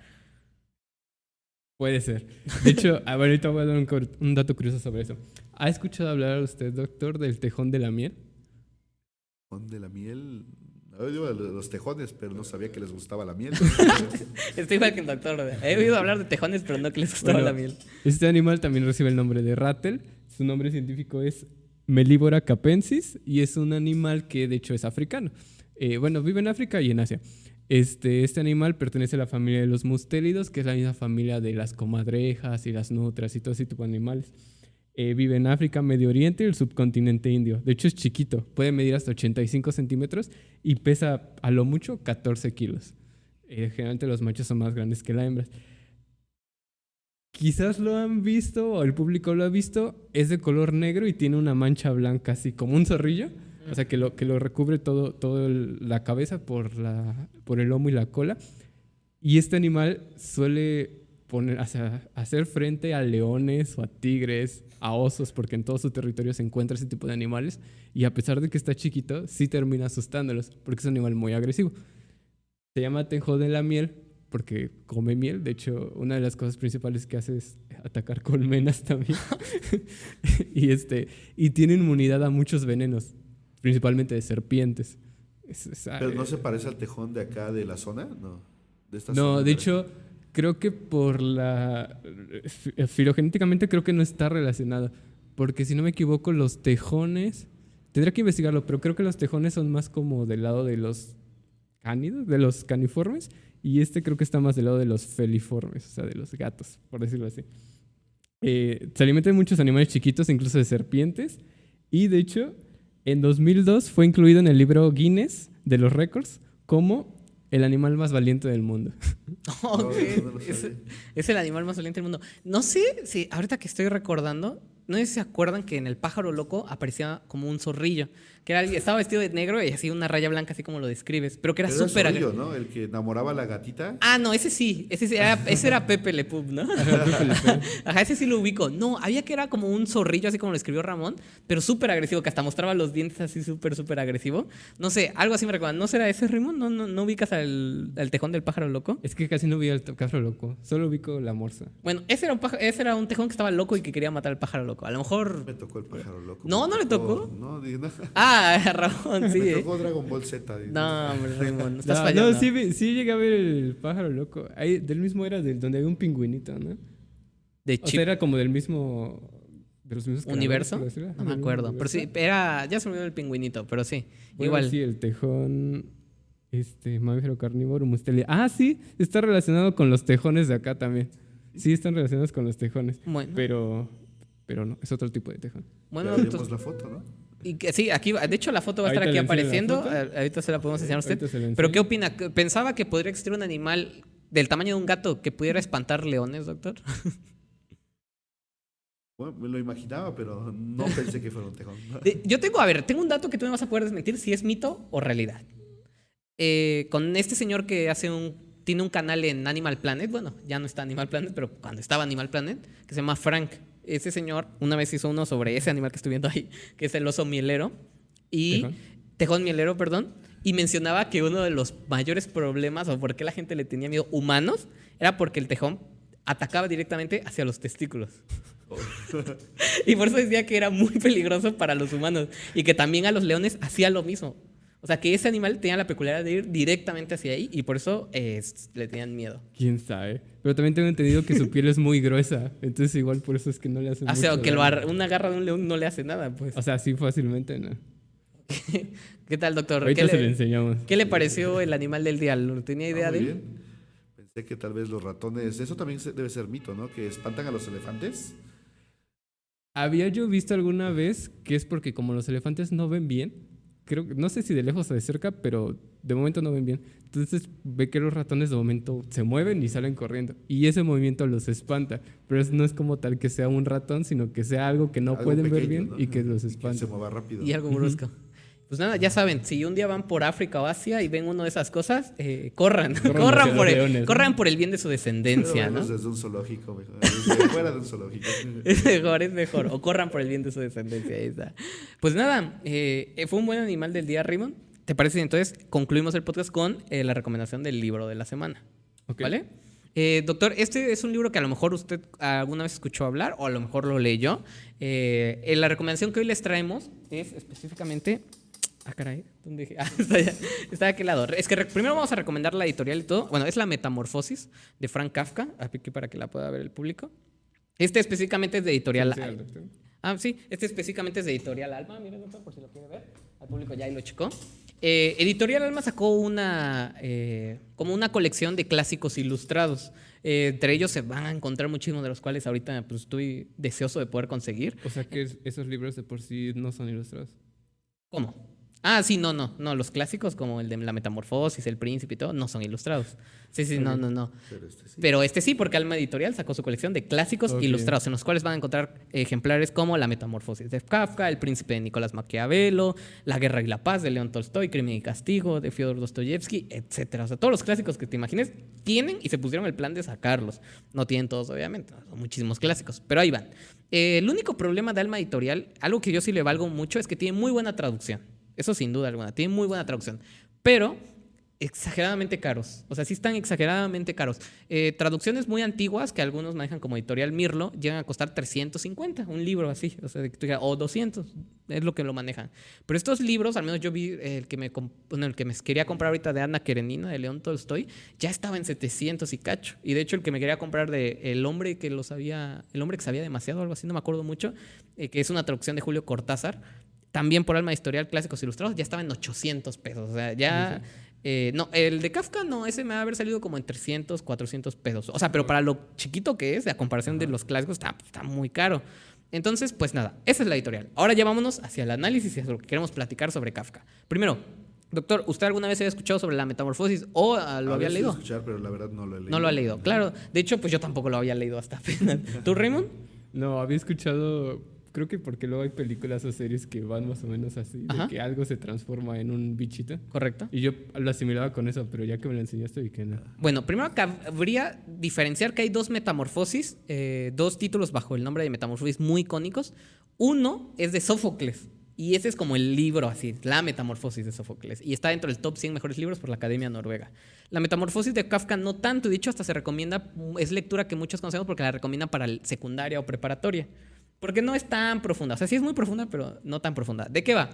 Puede ser. De hecho, ahorita voy a dar un dato curioso sobre eso. ¿Ha escuchado hablar usted, doctor, del tejón de la miel? tejón de la miel. Yo digo los tejones, pero no sabía que les gustaba la miel. Estoy igual que el doctor. He oído hablar de tejones, pero no que les gustaba Bueno, la miel. Este animal también recibe el nombre de rattle. Su nombre científico es Mellifera capensis y es un animal que de hecho es africano. Vive en África y en Asia. Este animal pertenece a la familia de los mustélidos, que es la misma familia de las comadrejas y las nutras y todo ese tipo de animales. Vive en África, Medio Oriente y el subcontinente indio. De hecho es chiquito, puede medir hasta 85 centímetros y pesa a lo mucho 14 kilos. Generalmente los machos son más grandes que las hembras. Quizás lo han visto o el público lo ha visto, es de color negro y tiene una mancha blanca así como un zorrillo. O sea, que lo recubre todo la cabeza por el lomo y la cola. Y este animal suele hacer frente a leones o a tigres, a osos, porque en todo su territorio se encuentra ese tipo de animales. Y a pesar de que está chiquito, sí termina asustándolos, porque es un animal muy agresivo. Se llama tejón de la miel porque come miel. De hecho, una de las cosas principales que hace es atacar colmenas también. y tiene inmunidad a muchos venenos, principalmente de serpientes. Pero no se parece al tejón de acá de la zona, ¿no? De esta No, zona de hecho, creo que filogenéticamente creo que no está relacionado. Porque si no me equivoco, los tejones, tendría que investigarlo, pero creo que los tejones son más como del lado de los cánidos, de los caniformes, y creo que está más del lado de los feliformes, o sea, de los gatos, por decirlo así. Se alimenta de muchos animales chiquitos, incluso de serpientes, y de hecho, en 2002 fue incluido en el libro Guinness de los récords como el animal más valiente del mundo. Ok, No lo sabía. es el animal más valiente del mundo. No sé si, ahorita que estoy recordando, no sé si se acuerdan que en El pájaro loco aparecía como un zorrillo, que estaba vestido de negro y así una raya blanca, así como lo describes, pero que era Pero súper zorrillo, ¿no? El que enamoraba a la gatita. Ah, no, ese era Pepe Le Pew, ¿no? Ajá, ese sí lo ubico. No, había que era como un zorrillo, así como lo escribió Ramón, pero súper agresivo, que hasta mostraba los dientes así súper agresivo. No sé, algo así me recuerda. ¿No será ese, Ramón? ¿No ubicas al tejón del pájaro loco? Es que casi no vi al pájaro loco, solo ubico la morsa. Bueno, ese era un tejón que estaba loco y que quería matar al pájaro loco. A lo mejor... Me tocó el pájaro loco. No, ¿no le tocó? No, dije, no. Ah, Ramón, sí. Me tocó Dragon Ball Z. Dije. No, hombre, Ramón, estás No, fallando. no, sí llegué a ver el pájaro loco. Ahí, del mismo era donde había un pingüinito, ¿no? De O sea, era como de los mismos ¿Universo? creadores, por decirlo. No me acuerdo. Pero sí, ya se me olvidó el pingüinito, pero sí. Bueno, igual. sí, el tejón, mamífero carnívoro, mustelia. Ah, sí, está relacionado con los tejones de acá también. Sí, están relacionados con los tejones. Bueno. Pero no, es otro tipo de tejón. Bueno, Ya veremos entonces- la foto, ¿no? y sí, aquí, de hecho, la foto va a estar Ahorita aquí le enseño la apareciendo. foto. Ahorita se la podemos enseñar a Ahorita usted. se la Pero, enseño. ¿qué opina? ¿Pensaba que podría existir un animal del tamaño de un gato que pudiera espantar leones, doctor? Bueno, me lo imaginaba, pero no pensé que fuera un tejón. Yo tengo un dato que tú me vas a poder desmentir si es mito o realidad. Con este señor que tiene un canal en Animal Planet, bueno, ya no está Animal Planet, pero cuando estaba Animal Planet, que se llama Frank. Ese señor una vez hizo uno sobre ese animal que estoy viendo ahí, que es el oso mielero. Tejón mielero, perdón. Y mencionaba que uno de los mayores problemas o por qué la gente le tenía miedo humanos era porque el tejón atacaba directamente hacia los testículos. Y por eso decía que era muy peligroso para los humanos y que también a los leones hacía lo mismo. O sea, que ese animal tenía la peculiaridad de ir directamente hacia ahí y por eso le tenían miedo. ¿Quién sabe? Pero también tengo entendido que su piel es muy gruesa, entonces igual por eso es que no le hace O sea, mucho que daño. una garra de un león no le hace nada, pues. O sea, sí fácilmente, ¿no? ¿Qué tal, doctor? Ahorita se le enseñamos. ¿Qué le pareció el animal del día? ¿No tenía idea de Muy él? bien. Pensé que tal vez los ratones, eso también debe ser mito, ¿no? Que espantan a los elefantes. Había yo visto alguna vez que es porque como los elefantes no ven bien, no sé si de lejos o de cerca, pero de momento no ven bien. Entonces ve que los ratones de momento se mueven y salen corriendo. Y ese movimiento los espanta. Pero no es como tal que sea un ratón, sino que sea algo que no Algo pueden ver pequeño, bien ¿no? y que los Que espanta. se mueva rápido. Y algo brusco. Pues nada, ya saben, si un día van por África o Asia y ven una de esas cosas, corran hacia los leones, ¿no? corran por el bien de su descendencia, Pero ¿no? verlos desde un zoológico, mejor. Desde fuera de un zoológico. Es mejor. O corran por el bien de su descendencia. Ahí está. Pues nada, fue un buen animal del día, Raymond. ¿Te parece? Entonces concluimos el podcast con la recomendación del libro de la semana. Ok. ¿Vale? Doctor, este es un libro que a lo mejor usted alguna vez escuchó hablar o a lo mejor lo leyó. La recomendación que hoy les traemos es específicamente Ah, caray. ¿Dónde dije? Ah, está de aquel lado. Es que primero vamos a recomendar la editorial y todo. Bueno, es La Metamorfosis de Frank Kafka, aquí para que la pueda ver el público. Este específicamente es de editorial. Sí, al doctor. Sí, este específicamente es de Editorial Alma. Miren, doctor, por si lo quiere ver. Al público ya ahí lo checó. Editorial Alma sacó como una colección de clásicos ilustrados. Entre ellos se van a encontrar muchísimos de los cuales ahorita pues, estoy deseoso de poder conseguir. O sea que esos libros de por sí no son ilustrados. ¿Cómo? Sí, no. Los clásicos como el de La Metamorfosis, El Príncipe y todo, no son ilustrados. Sí, Okay. no. Pero este sí. Pero este sí, porque Alma Editorial sacó su colección de clásicos Ok. ilustrados, en los cuales van a encontrar ejemplares como La Metamorfosis de Kafka, El Príncipe de Nicolás Maquiavelo, La Guerra y la Paz de León Tolstoy, Crimen y Castigo de Fyodor Dostoyevsky, etcétera. O sea, todos los clásicos que te imagines tienen y se pusieron el plan de sacarlos. No tienen todos, obviamente, son muchísimos clásicos, pero ahí van. El único problema de Alma Editorial, algo que yo sí le valgo mucho, es que tiene muy buena traducción. Eso sin duda alguna, tiene muy buena traducción. Pero exageradamente caros. O sea, sí están exageradamente caros. Traducciones muy antiguas que algunos manejan como Editorial Mirlo llegan a costar 350, un libro así. O sea, o 200, es lo que lo manejan. Pero estos libros, al menos yo vi el que me quería comprar ahorita de Ana Karenina, de León Tolstoy, ya estaba en 700 y cacho. Y de hecho el que me quería comprar de El hombre que sabía demasiado, algo así, no me acuerdo mucho, que es una traducción de Julio Cortázar, también por Alma Editorial, Clásicos Ilustrados, ya estaba en 800 pesos. O sea, ya... no, el de Kafka no, ese me va a haber salido como en 300, 400 pesos. O sea, pero para lo chiquito que es, a comparación de los clásicos, está muy caro. Entonces, pues nada, esa es la editorial. Ahora ya vámonos hacia el análisis y hacia lo que queremos platicar sobre Kafka. Primero, doctor, ¿usted alguna vez había escuchado sobre La Metamorfosis o lo había leído? Escuchar, pero la verdad no lo he leído. No lo ha leído, claro. De hecho, pues yo tampoco lo había leído hasta apenas. ¿Tú, Raymond? No, había escuchado, creo que porque luego hay películas o series que van más o menos así, Ajá. de que algo se transforma en un bichito. Correcto. Y yo lo asimilaba con eso, pero ya que me lo enseñaste vi que no. Bueno, primero cabría diferenciar que hay dos metamorfosis, dos títulos bajo el nombre de metamorfosis muy icónicos. Uno es de Sófocles, y ese es como el libro así, la metamorfosis de Sófocles, y está dentro del top 100 mejores libros por la Academia Noruega. La metamorfosis de Kafka no tanto, y de hecho hasta se recomienda, es lectura que muchos conocemos porque la recomiendan para secundaria o preparatoria, porque no es tan profunda. O sea, sí es muy profunda, pero no tan profunda. ¿De qué va?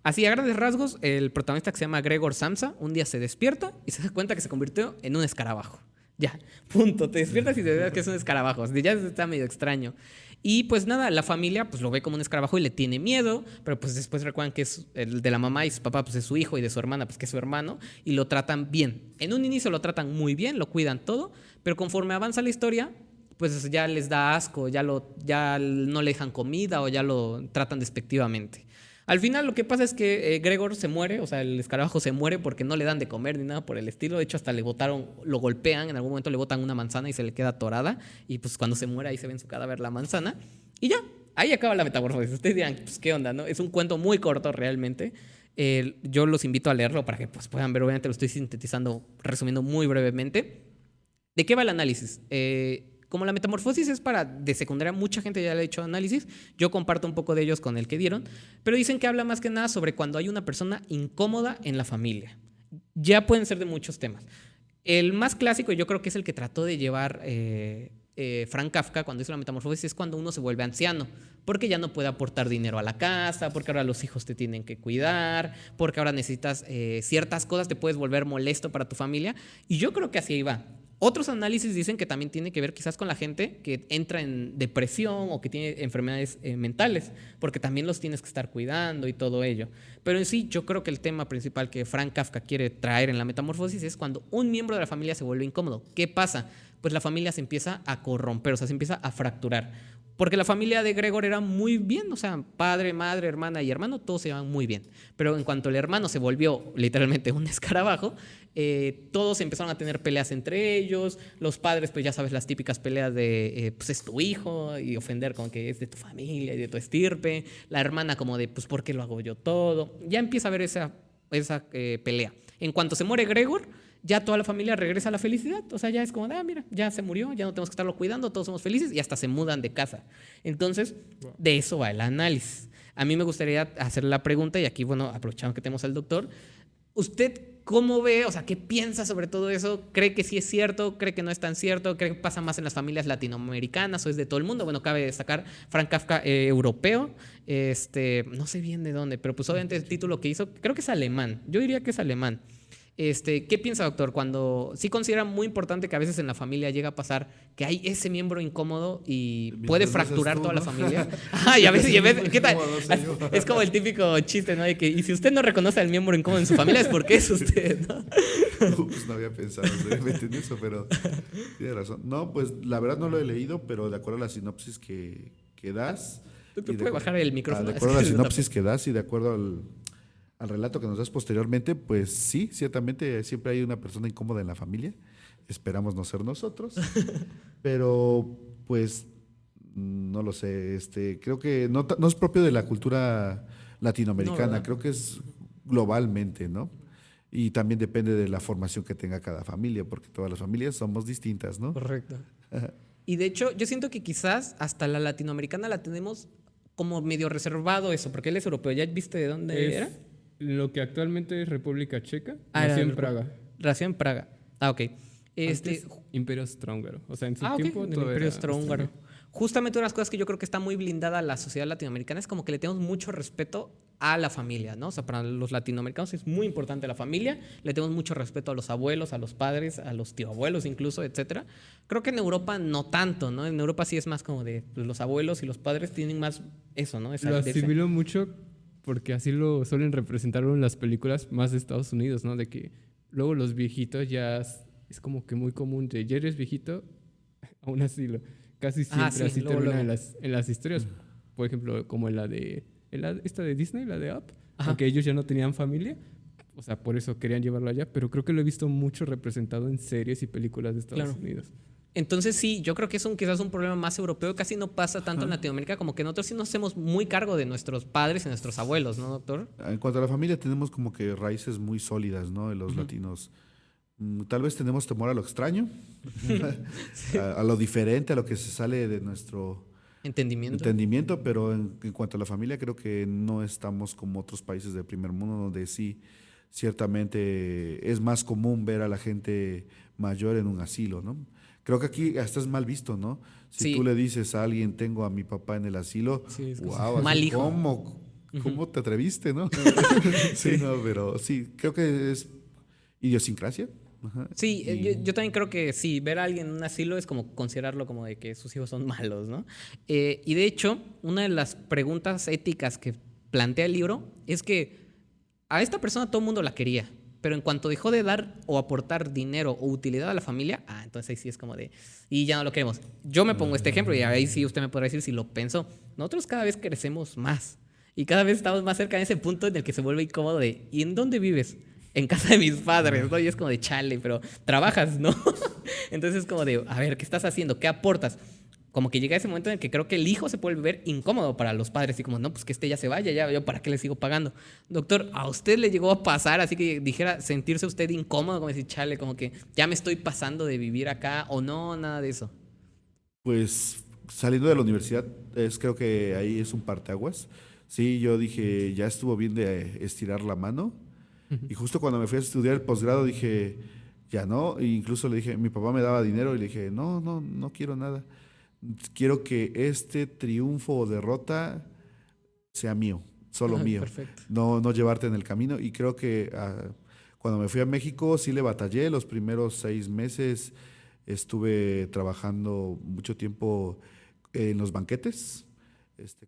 Así, a grandes rasgos, el protagonista que se llama Gregor Samsa, un día se despierta y se da cuenta que se convirtió en un escarabajo. Ya, punto. Te despiertas y te das que es un escarabajo. Ya está medio extraño. Y pues nada, la familia pues lo ve como un escarabajo y le tiene miedo, pero pues después recuerdan que es el de la mamá y su papá pues es su hijo y de su hermana pues que es su hermano y lo tratan bien. En un inicio lo tratan muy bien, lo cuidan todo, pero conforme avanza la historia pues ya les da asco, ya no le dejan comida o ya lo tratan despectivamente. Al final lo que pasa es que Gregor se muere, o sea, el escarabajo se muere porque no le dan de comer ni nada por el estilo. De hecho, hasta lo golpean, en algún momento le botan una manzana y se le queda atorada. Y pues cuando se muere ahí se ve en su cadáver la manzana. Y ya, ahí acaba la metamorfosis. Ustedes dirán, pues qué onda, ¿no? Es un cuento muy corto realmente. Yo los invito a leerlo para que pues, puedan ver, obviamente lo estoy sintetizando, resumiendo muy brevemente. ¿De qué va el análisis? Como la metamorfosis es de secundaria, mucha gente ya le ha hecho análisis. Yo comparto un poco de ellos con el que dieron, pero dicen que habla más que nada sobre cuando hay una persona incómoda en la familia. Ya pueden ser de muchos temas. El más clásico, yo creo que es el que trató de llevar Frank Kafka cuando hizo la metamorfosis, es cuando uno se vuelve anciano, porque ya no puede aportar dinero a la casa, porque ahora los hijos te tienen que cuidar, porque ahora necesitas ciertas cosas, te puedes volver molesto para tu familia, y yo creo que así va. Otros análisis dicen que también tiene que ver quizás con la gente que entra en depresión o que tiene enfermedades mentales, porque también los tienes que estar cuidando y todo ello. Pero en sí, yo creo que el tema principal que Frank Kafka quiere traer en la metamorfosis es cuando un miembro de la familia se vuelve incómodo. ¿Qué pasa? Pues la familia se empieza a corromper, o sea, se empieza a fracturar. Porque la familia de Gregor era muy bien, o sea, padre, madre, hermana y hermano, todos se llevaban muy bien. Pero en cuanto el hermano se volvió literalmente un escarabajo, todos empezaron a tener peleas entre ellos. Los padres, pues ya sabes, las típicas peleas de, pues es tu hijo, y ofender con que es de tu familia y de tu estirpe. La hermana como de, pues, ¿por qué lo hago yo todo? Ya empieza a haber esa pelea. En cuanto se muere Gregor, ya toda la familia regresa a la felicidad. O sea, ya es como, mira, ya se murió, ya no tenemos que estarlo cuidando, todos somos felices y hasta se mudan de casa. Entonces, de eso va el análisis. A mí me gustaría hacer la pregunta, y aquí, bueno, aprovechando que tenemos al doctor, ¿Usted cómo ve? O sea, ¿qué piensa sobre todo eso? ¿Cree que sí es cierto? ¿Cree que no es tan cierto? ¿Cree que pasa más en las familias latinoamericanas o es de todo el mundo? Bueno, cabe destacar, Frank Kafka, europeo, no sé bien de dónde, pero pues obviamente el título que hizo, creo que es alemán. Yo diría que es alemán. ¿Qué piensa, doctor? Cuando sí considera muy importante que a veces en la familia llega a pasar que hay ese miembro incómodo y puede Mientras no seas fracturar tú, toda la ¿no? familia. Ah, y a veces, ¿qué tal? Incómodo, señor. Es como el típico chiste, ¿no? De que, y si usted no reconoce al miembro incómodo en su familia es porque es usted, ¿no? Pues no había pensado seriamente en eso, pero tiene razón. No, pues la verdad no lo he leído, pero de acuerdo a la sinopsis que das. Doctor, y ¿puede bajar el micrófono? De acuerdo a la sinopsis que das y de acuerdo al relato que nos das posteriormente, pues sí, ciertamente siempre hay una persona incómoda en la familia. Esperamos no ser nosotros. Pero pues no lo sé. Creo que no es propio de la cultura No, latinoamericana, ¿verdad? creo que es globalmente, ¿no? Y también depende de la formación que tenga cada familia, porque todas las familias somos distintas, ¿no? Correcto. Y de hecho, yo siento que quizás hasta la latinoamericana la tenemos como medio reservado eso, porque él es europeo. ¿Ya viste de dónde era? Lo que actualmente es República Checa, Ah, nació era en Praga. nació en Praga. Ah, ok. Antes, Imperio Austrohúngaro. O sea, en su Ok, tiempo en el todo Imperio era Austrohúngaro. austríaco. Justamente una de las cosas que yo creo que está muy blindada a la sociedad latinoamericana es como que le tenemos mucho respeto a la familia, ¿no? O sea, para los latinoamericanos es muy importante la familia, le tenemos mucho respeto a los abuelos, a los padres, a los tío-abuelos incluso, etcétera. Creo que en Europa no tanto, ¿no? En Europa sí es más como de pues, los abuelos y los padres tienen más eso, ¿no? Lo asimilo mucho porque así lo suelen representar en las películas más de Estados Unidos, ¿no? De que luego los viejitos ya es como que muy común de ya eres viejito a un asilo. Casi siempre Sí, así luego, terminan luego. en las historias. Por ejemplo, como esta de Disney, la de Up, Ajá. aunque ellos ya no tenían familia, o sea, por eso querían llevarlo allá, pero creo que lo he visto mucho representado en series y películas de Estados Claro. Unidos. Entonces sí, yo creo que es quizás un problema más europeo, casi no pasa tanto en Latinoamérica, como que nosotros sí nos hacemos muy cargo de nuestros padres y nuestros abuelos, ¿no, doctor? En cuanto a la familia, tenemos como que raíces muy sólidas, ¿no? De los latinos. Tal vez tenemos temor a lo extraño, a lo diferente, a lo que se sale de nuestro Entendimiento. entendimiento, pero en cuanto a la familia, creo que no estamos como otros países del primer mundo, donde sí, ciertamente es más común ver a la gente mayor en un asilo, ¿no? Creo que aquí hasta es mal visto, ¿no? Si Sí. tú le dices a alguien, tengo a mi papá en el asilo, Sí, es wow, mal hijo. ¿cómo te atreviste, no? Sí, no, pero sí, creo que es idiosincrasia. Ajá, Sí, y- yo también creo que sí, ver a alguien en un asilo es como considerarlo como de que sus hijos son malos, ¿no? Y de hecho, una de las preguntas éticas que plantea el libro es que a esta persona todo el mundo la quería, pero en cuanto dejó de dar o aportar dinero o utilidad a la familia, entonces ahí sí es como de, y ya no lo queremos. Yo me pongo este ejemplo y ahí sí usted me podrá decir si lo pensó. Nosotros cada vez crecemos más y cada vez estamos más cerca de ese punto en el que se vuelve incómodo de, ¿y en dónde vives? En casa de mis padres, ¿no? Y es como de chale, pero trabajas, ¿no? Entonces es como de, a ver, ¿qué estás haciendo? ¿Qué aportas? Como que llega ese momento en el que creo que el hijo se puede ver incómodo para los padres y como, no, pues que ya se vaya, ya, yo para qué le sigo pagando. Doctor, ¿a usted le llegó a pasar así que dijera sentirse usted incómodo, como decir, chale, como que ya me estoy pasando de vivir acá o no, nada de eso? Pues saliendo de la universidad, creo que ahí es un parteaguas. Sí, yo dije, ya estuvo bien de estirar la mano. Y justo cuando me fui a estudiar el posgrado dije, ya no. E incluso le dije, mi papá me daba dinero y le dije, no, no, no quiero nada. Quiero que este triunfo o derrota sea mío, solo mío. Perfecto. No, no llevarte en el camino. Y creo que cuando me fui a México sí le batallé. Los primeros 6 meses estuve trabajando mucho tiempo en los banquetes,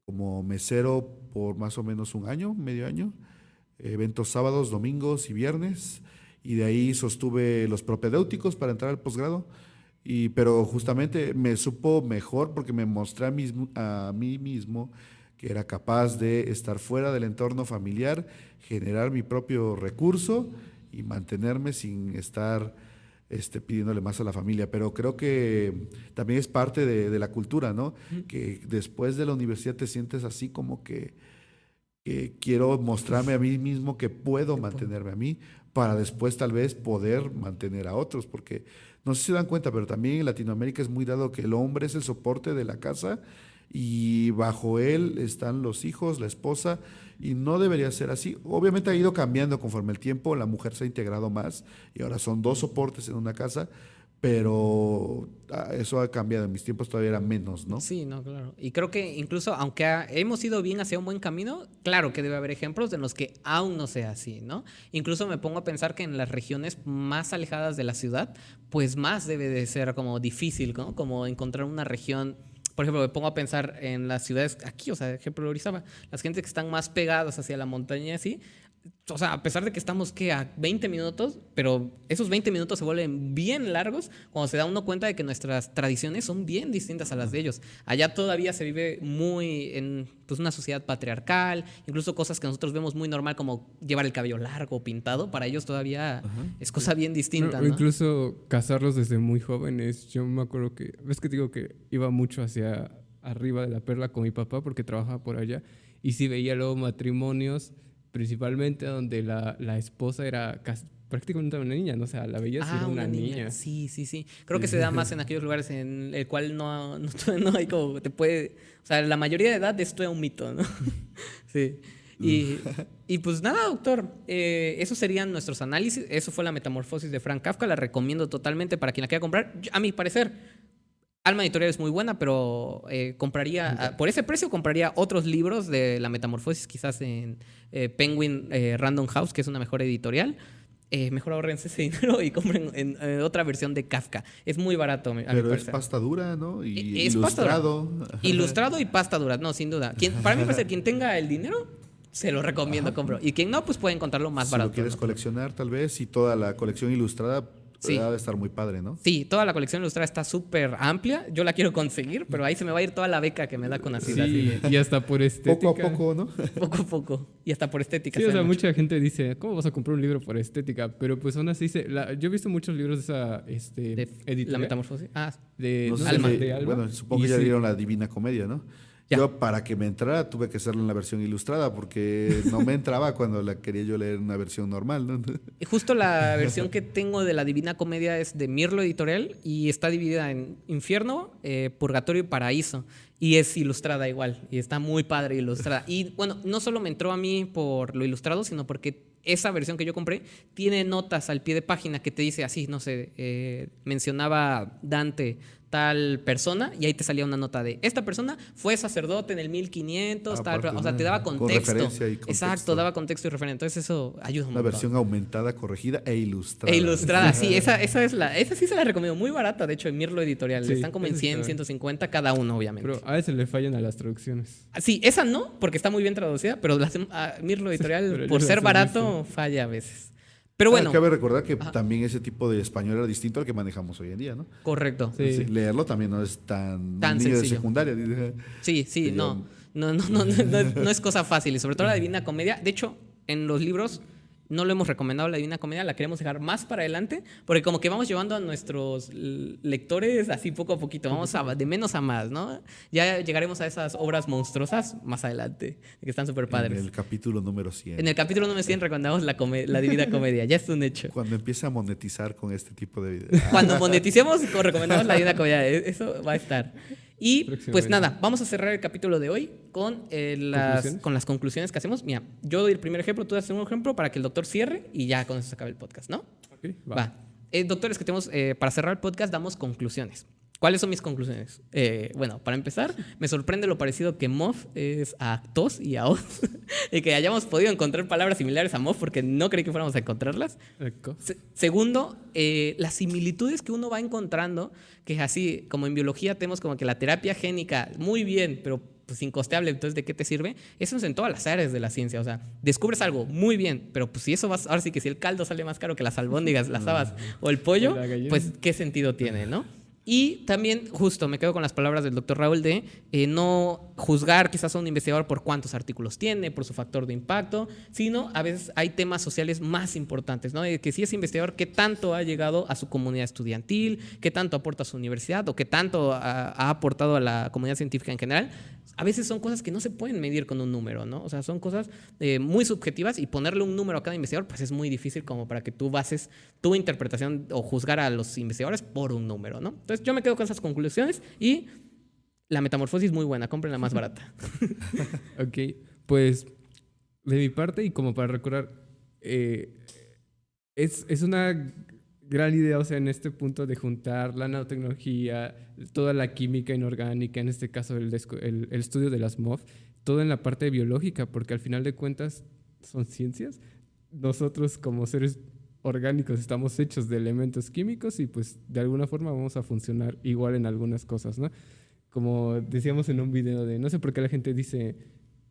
como mesero por más o menos un año, medio año, eventos sábados, domingos y viernes, y de ahí sostuve los propedéuticos para entrar al posgrado, pero justamente me supo mejor porque me mostré a mí mismo que era capaz de estar fuera del entorno familiar, generar mi propio recurso y mantenerme sin estar pidiéndole más a la familia. Pero creo que también es parte de la cultura, ¿no? Que después de la universidad te sientes así como que quiero mostrarme a mí mismo que puedo mantenerme a mí para después tal vez poder mantener a otros, porque no sé si se dan cuenta, pero también en Latinoamérica es muy dado que el hombre es el soporte de la casa y bajo él están los hijos, la esposa, y no debería ser así. Obviamente ha ido cambiando conforme el tiempo, la mujer se ha integrado más y ahora son 2 soportes en una casa, pero eso ha cambiado. En mis tiempos todavía era menos, ¿no? Sí, no, claro. Y creo que incluso, aunque hemos ido bien hacia un buen camino, claro que debe haber ejemplos en los que aún no sea así, ¿no? Incluso me pongo a pensar que en las regiones más alejadas de la ciudad, pues más debe de ser como difícil, ¿no? Como encontrar una región. Por ejemplo, me pongo a pensar en las ciudades aquí, o sea, ejemplo, Orizaba, las gentes que están más pegadas hacia la montaña y así, o sea, a pesar de que estamos, ¿qué? A 20 minutos, pero esos 20 minutos se vuelven bien largos cuando se da uno cuenta de que nuestras tradiciones son bien distintas a las de ellos. Allá todavía se vive muy en pues, una sociedad patriarcal, incluso cosas que nosotros vemos muy normal como llevar el cabello largo o pintado, para ellos todavía es cosa bien distinta, O ¿no? incluso casarlos desde muy jóvenes. Yo me acuerdo que, ves que te digo que iba mucho hacia arriba de la Perla con mi papá porque trabajaba por allá y sí veía luego matrimonios, principalmente donde la esposa era prácticamente una niña, ¿no? O sea, la veías y era una niña. Sí, sí, sí. Creo que se da más en aquellos lugares en el cual no hay como te puede, o sea, la mayoría de edad esto es un mito, ¿no? Sí. Y pues nada, doctor, esos serían nuestros análisis. Eso fue La Metamorfosis de Frank Kafka. La recomiendo totalmente para quien la quiera comprar. A mi parecer, Alma Editorial es muy buena, pero compraría, por ese precio, compraría otros libros de La Metamorfosis, quizás en Penguin Random House, que es una mejor editorial. Mejor ahorrense ese dinero y compren otra versión de Kafka. Es muy barato, a mi Pero es parecer. pasta dura, ¿no? Y Es pasta ilustrado. Ilustrado y pasta dura, no, sin duda. Para mí, me parece quien tenga el dinero, se lo recomiendo, compro. Y quien no, pues puede encontrarlo más Si barato. lo quieres ¿no? coleccionar, tal vez, y toda la colección ilustrada Sí. debe estar muy padre, ¿no? Sí, toda la colección ilustrada está súper amplia. Yo la quiero conseguir, pero ahí se me va a ir toda la beca que me da con así. Sí, y hasta por estética. Poco a poco, ¿no? Poco a poco. Y hasta por estética. Sí, o sabe sea, mucho. mucha gente dice, ¿cómo vas a comprar un libro por estética? Pero pues aún así, yo he visto muchos libros de esa De editorial. La Metamorfosis. De, No sé Alma. si- de Alma. Bueno, supongo Y que ya sí, dieron la Divina Comedia, ¿no? Ya. Yo, para que me entrara, tuve que hacerlo en la versión ilustrada porque no me entraba cuando la quería yo leer en una versión normal, ¿no? Y justo la versión que tengo de la Divina Comedia es de Mirlo Editorial y está dividida en Infierno, Purgatorio y Paraíso. Y es ilustrada igual. Y está muy padre ilustrada. Y bueno, no solo me entró a mí por lo ilustrado, sino porque esa versión que yo compré tiene notas al pie de página que te dice así, no sé, mencionaba Dante tal persona y ahí te salía una nota de esta persona fue sacerdote en el 1500, tal, Aparte, o sea, te daba con contexto. referencia y contexto. Exacto, daba contexto y referencia. Entonces eso ayuda un Una montón. versión aumentada, corregida e ilustrada. E ilustrada, sí, esa sí se la recomiendo, muy barata, de hecho, en Mirlo Editorial. Sí, Están como en esa 100, está bien. 150 cada uno, obviamente. Pero a veces le fallan a las traducciones. Sí, esa no, porque está muy bien traducida, pero Mirlo Editorial, pero yo por las ser he barato, falla a veces. Pero bueno, Cabe recordar que Ajá. también ese tipo de español era distinto al que manejamos hoy en día, ¿no? correcto. Sí. Sí, leerlo también no es tan, Tan un niño de sencillo. secundaria. Dice. Sí, Que no. yo- No es cosa fácil. Y sobre todo la Divina Comedia. De hecho, en los libros no lo hemos recomendado la Divina Comedia, la queremos dejar más para adelante, porque como que vamos llevando a nuestros lectores así poco a poquito, vamos de menos a más, ¿no? Ya llegaremos a esas obras monstruosas más adelante, que están súper En padres. el capítulo número 100. En el capítulo número 100 recomendamos la Divina Comedia, ya es un hecho. Cuando empiece a monetizar con este tipo de videos. Cuando moneticemos, recomendamos la Divina Comedia, eso va a estar. Y pues Próximamente. nada, vamos a cerrar el capítulo de hoy con, ¿Conclusiones? con las conclusiones que hacemos. Mira, yo doy el primer ejemplo, tú das un ejemplo para que el doctor cierre y ya con eso se acabe el podcast, ¿no? Ok, Va. Doctores, que tenemos, para cerrar el podcast damos conclusiones. ¿Cuáles son mis conclusiones? Bueno, para empezar, me sorprende lo parecido que MOF es a TOS y a OS y que hayamos podido encontrar palabras similares a MOF porque no creí que fuéramos a encontrarlas. Eco. Segundo, las similitudes que uno va encontrando, que es así, como en biología tenemos como que la terapia génica, muy bien, pero pues incosteable, entonces ¿de qué te sirve? Eso es en todas las áreas de la ciencia, o sea, descubres algo muy bien, pero pues si eso vas, ahora sí que si el caldo sale más caro que las albóndigas, las habas o el pollo, O la gallina. pues ¿qué sentido tiene, no? Y también, justo, me quedo con las palabras del doctor Raúl de no juzgar quizás a un investigador por cuántos artículos tiene, por su factor de impacto, sino a veces hay temas sociales más importantes, ¿no? De que si ese investigador, qué tanto ha llegado a su comunidad estudiantil, qué tanto aporta a su universidad o qué tanto ha aportado a la comunidad científica en general. A veces son cosas que no se pueden medir con un número, ¿no? O sea, son cosas muy subjetivas y ponerle un número a cada investigador, pues es muy difícil como para que tú bases tu interpretación o juzgar a los investigadores por un número, ¿no? Entonces yo me quedo con esas conclusiones y La Metamorfosis muy buena, compren la más barata. Ok, pues de mi parte y como para recordar, es una gran idea, o sea, en este punto de juntar la nanotecnología, toda la química inorgánica, en este caso el estudio de las MOF, todo en la parte biológica, porque al final de cuentas son ciencias. Nosotros como seres orgánicos estamos hechos de elementos químicos y pues de alguna forma vamos a funcionar igual en algunas cosas, ¿no? Como decíamos en un video de, no sé por qué la gente dice,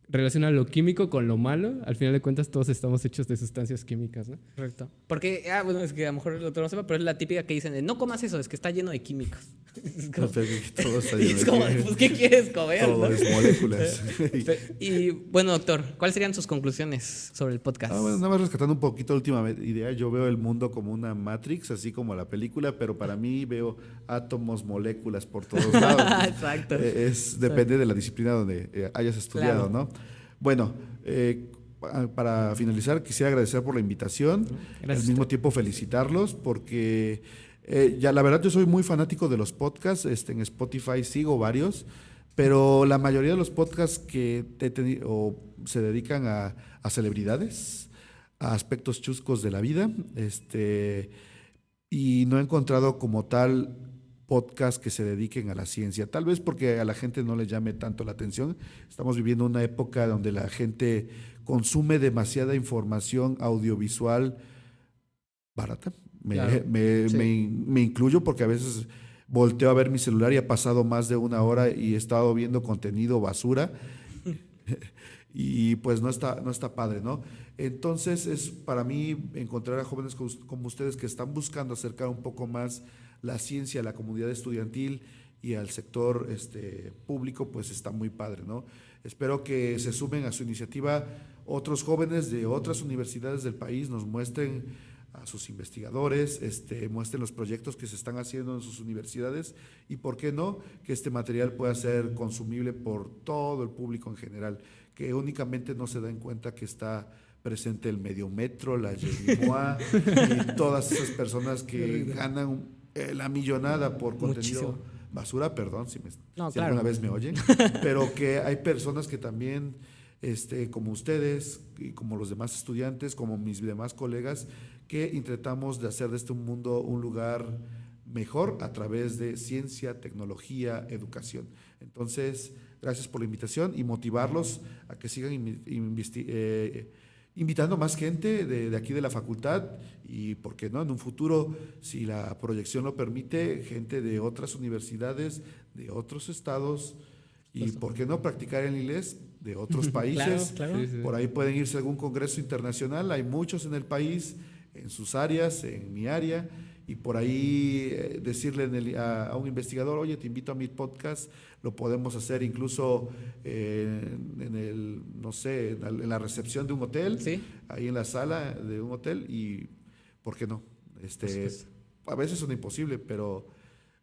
relaciona lo químico con lo malo, al final de cuentas todos estamos hechos de sustancias químicas, ¿no? Correcto. Porque, bueno, es que a lo mejor el otro no sepa, pero es la típica que dicen, de, no comas eso, es que está lleno de químicos. Es como, Todo está y lleno es de como, químicos. pues, ¿qué quieres comer? Todo ¿no? es moléculas. Y bueno, doctor, ¿cuáles serían sus conclusiones sobre el podcast? Bueno, nada más rescatando un poquito la última idea, yo veo el mundo como una Matrix, así como la película, pero para mí veo átomos, moléculas por todos lados. Exacto. Depende de la disciplina donde hayas estudiado, Claro. ¿no? Bueno, para finalizar, quisiera agradecer por la invitación, Gracias. al mismo tiempo felicitarlos, porque ya la verdad yo soy muy fanático de los podcasts, en Spotify sigo varios, pero la mayoría de los podcasts que se dedican a celebridades, a aspectos chuscos de la vida, y no he encontrado como tal podcasts que se dediquen a la ciencia. Tal vez porque a la gente no le llame tanto la atención. Estamos viviendo una época donde la gente consume demasiada información audiovisual barata. Claro, sí. Me incluyo porque a veces volteo a ver mi celular y ha pasado más de una hora y he estado viendo contenido basura y pues no está padre, ¿no? Entonces es para mí encontrar a jóvenes como ustedes que están buscando acercar un poco más la ciencia a la comunidad estudiantil y al sector público, pues está muy padre, ¿no? Espero que se sumen a su iniciativa otros jóvenes de otras universidades del país, nos muestren a sus investigadores, muestren los proyectos que se están haciendo en sus universidades y, ¿por qué no?, que este material pueda ser consumible por todo el público en general, que únicamente no se den cuenta que está presente el Mediometro, la Yerimoa y todas esas personas que ganan la millonada por contenido Muchísimo. basura, perdón No, si claro. alguna vez me oyen, pero que hay personas que también, como ustedes y como los demás estudiantes, como mis demás colegas, que intentamos de hacer de este mundo un lugar mejor a través de ciencia, tecnología, educación. Entonces, gracias por la invitación y motivarlos a que sigan invitando más gente de aquí de la facultad y, ¿por qué no?, en un futuro, si la proyección lo permite, gente de otras universidades, de otros estados y, ¿por qué no?, practicar el inglés de otros países. Claro. Sí, sí. Por ahí pueden irse a algún congreso internacional, hay muchos en el país, en sus áreas, en mi área, y por ahí decirle a un investigador, oye, te invito a mi podcast, lo podemos hacer incluso no sé, en la recepción de un hotel, Sí. ahí en la sala de un hotel, y ¿por qué no? supuesto. A veces son imposible, pero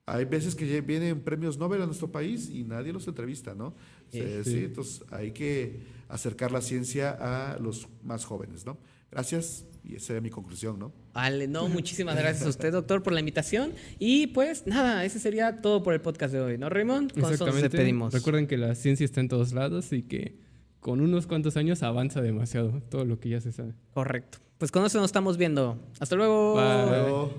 hay veces que vienen premios Nobel a nuestro país y nadie los entrevista, ¿no? Sí. Sí, entonces hay que acercar la ciencia a los más jóvenes, ¿no? Gracias, y esa es mi conclusión, ¿no? Vale, no, muchísimas gracias a usted, doctor, por la invitación. Y pues nada, ese sería todo por el podcast de hoy, ¿no, Raymond? Con eso nos despedimos. Recuerden que la ciencia está en todos lados y que con unos cuantos años avanza demasiado todo lo que ya se sabe. Correcto. Pues con eso nos estamos viendo. Hasta luego. Bye. Luego,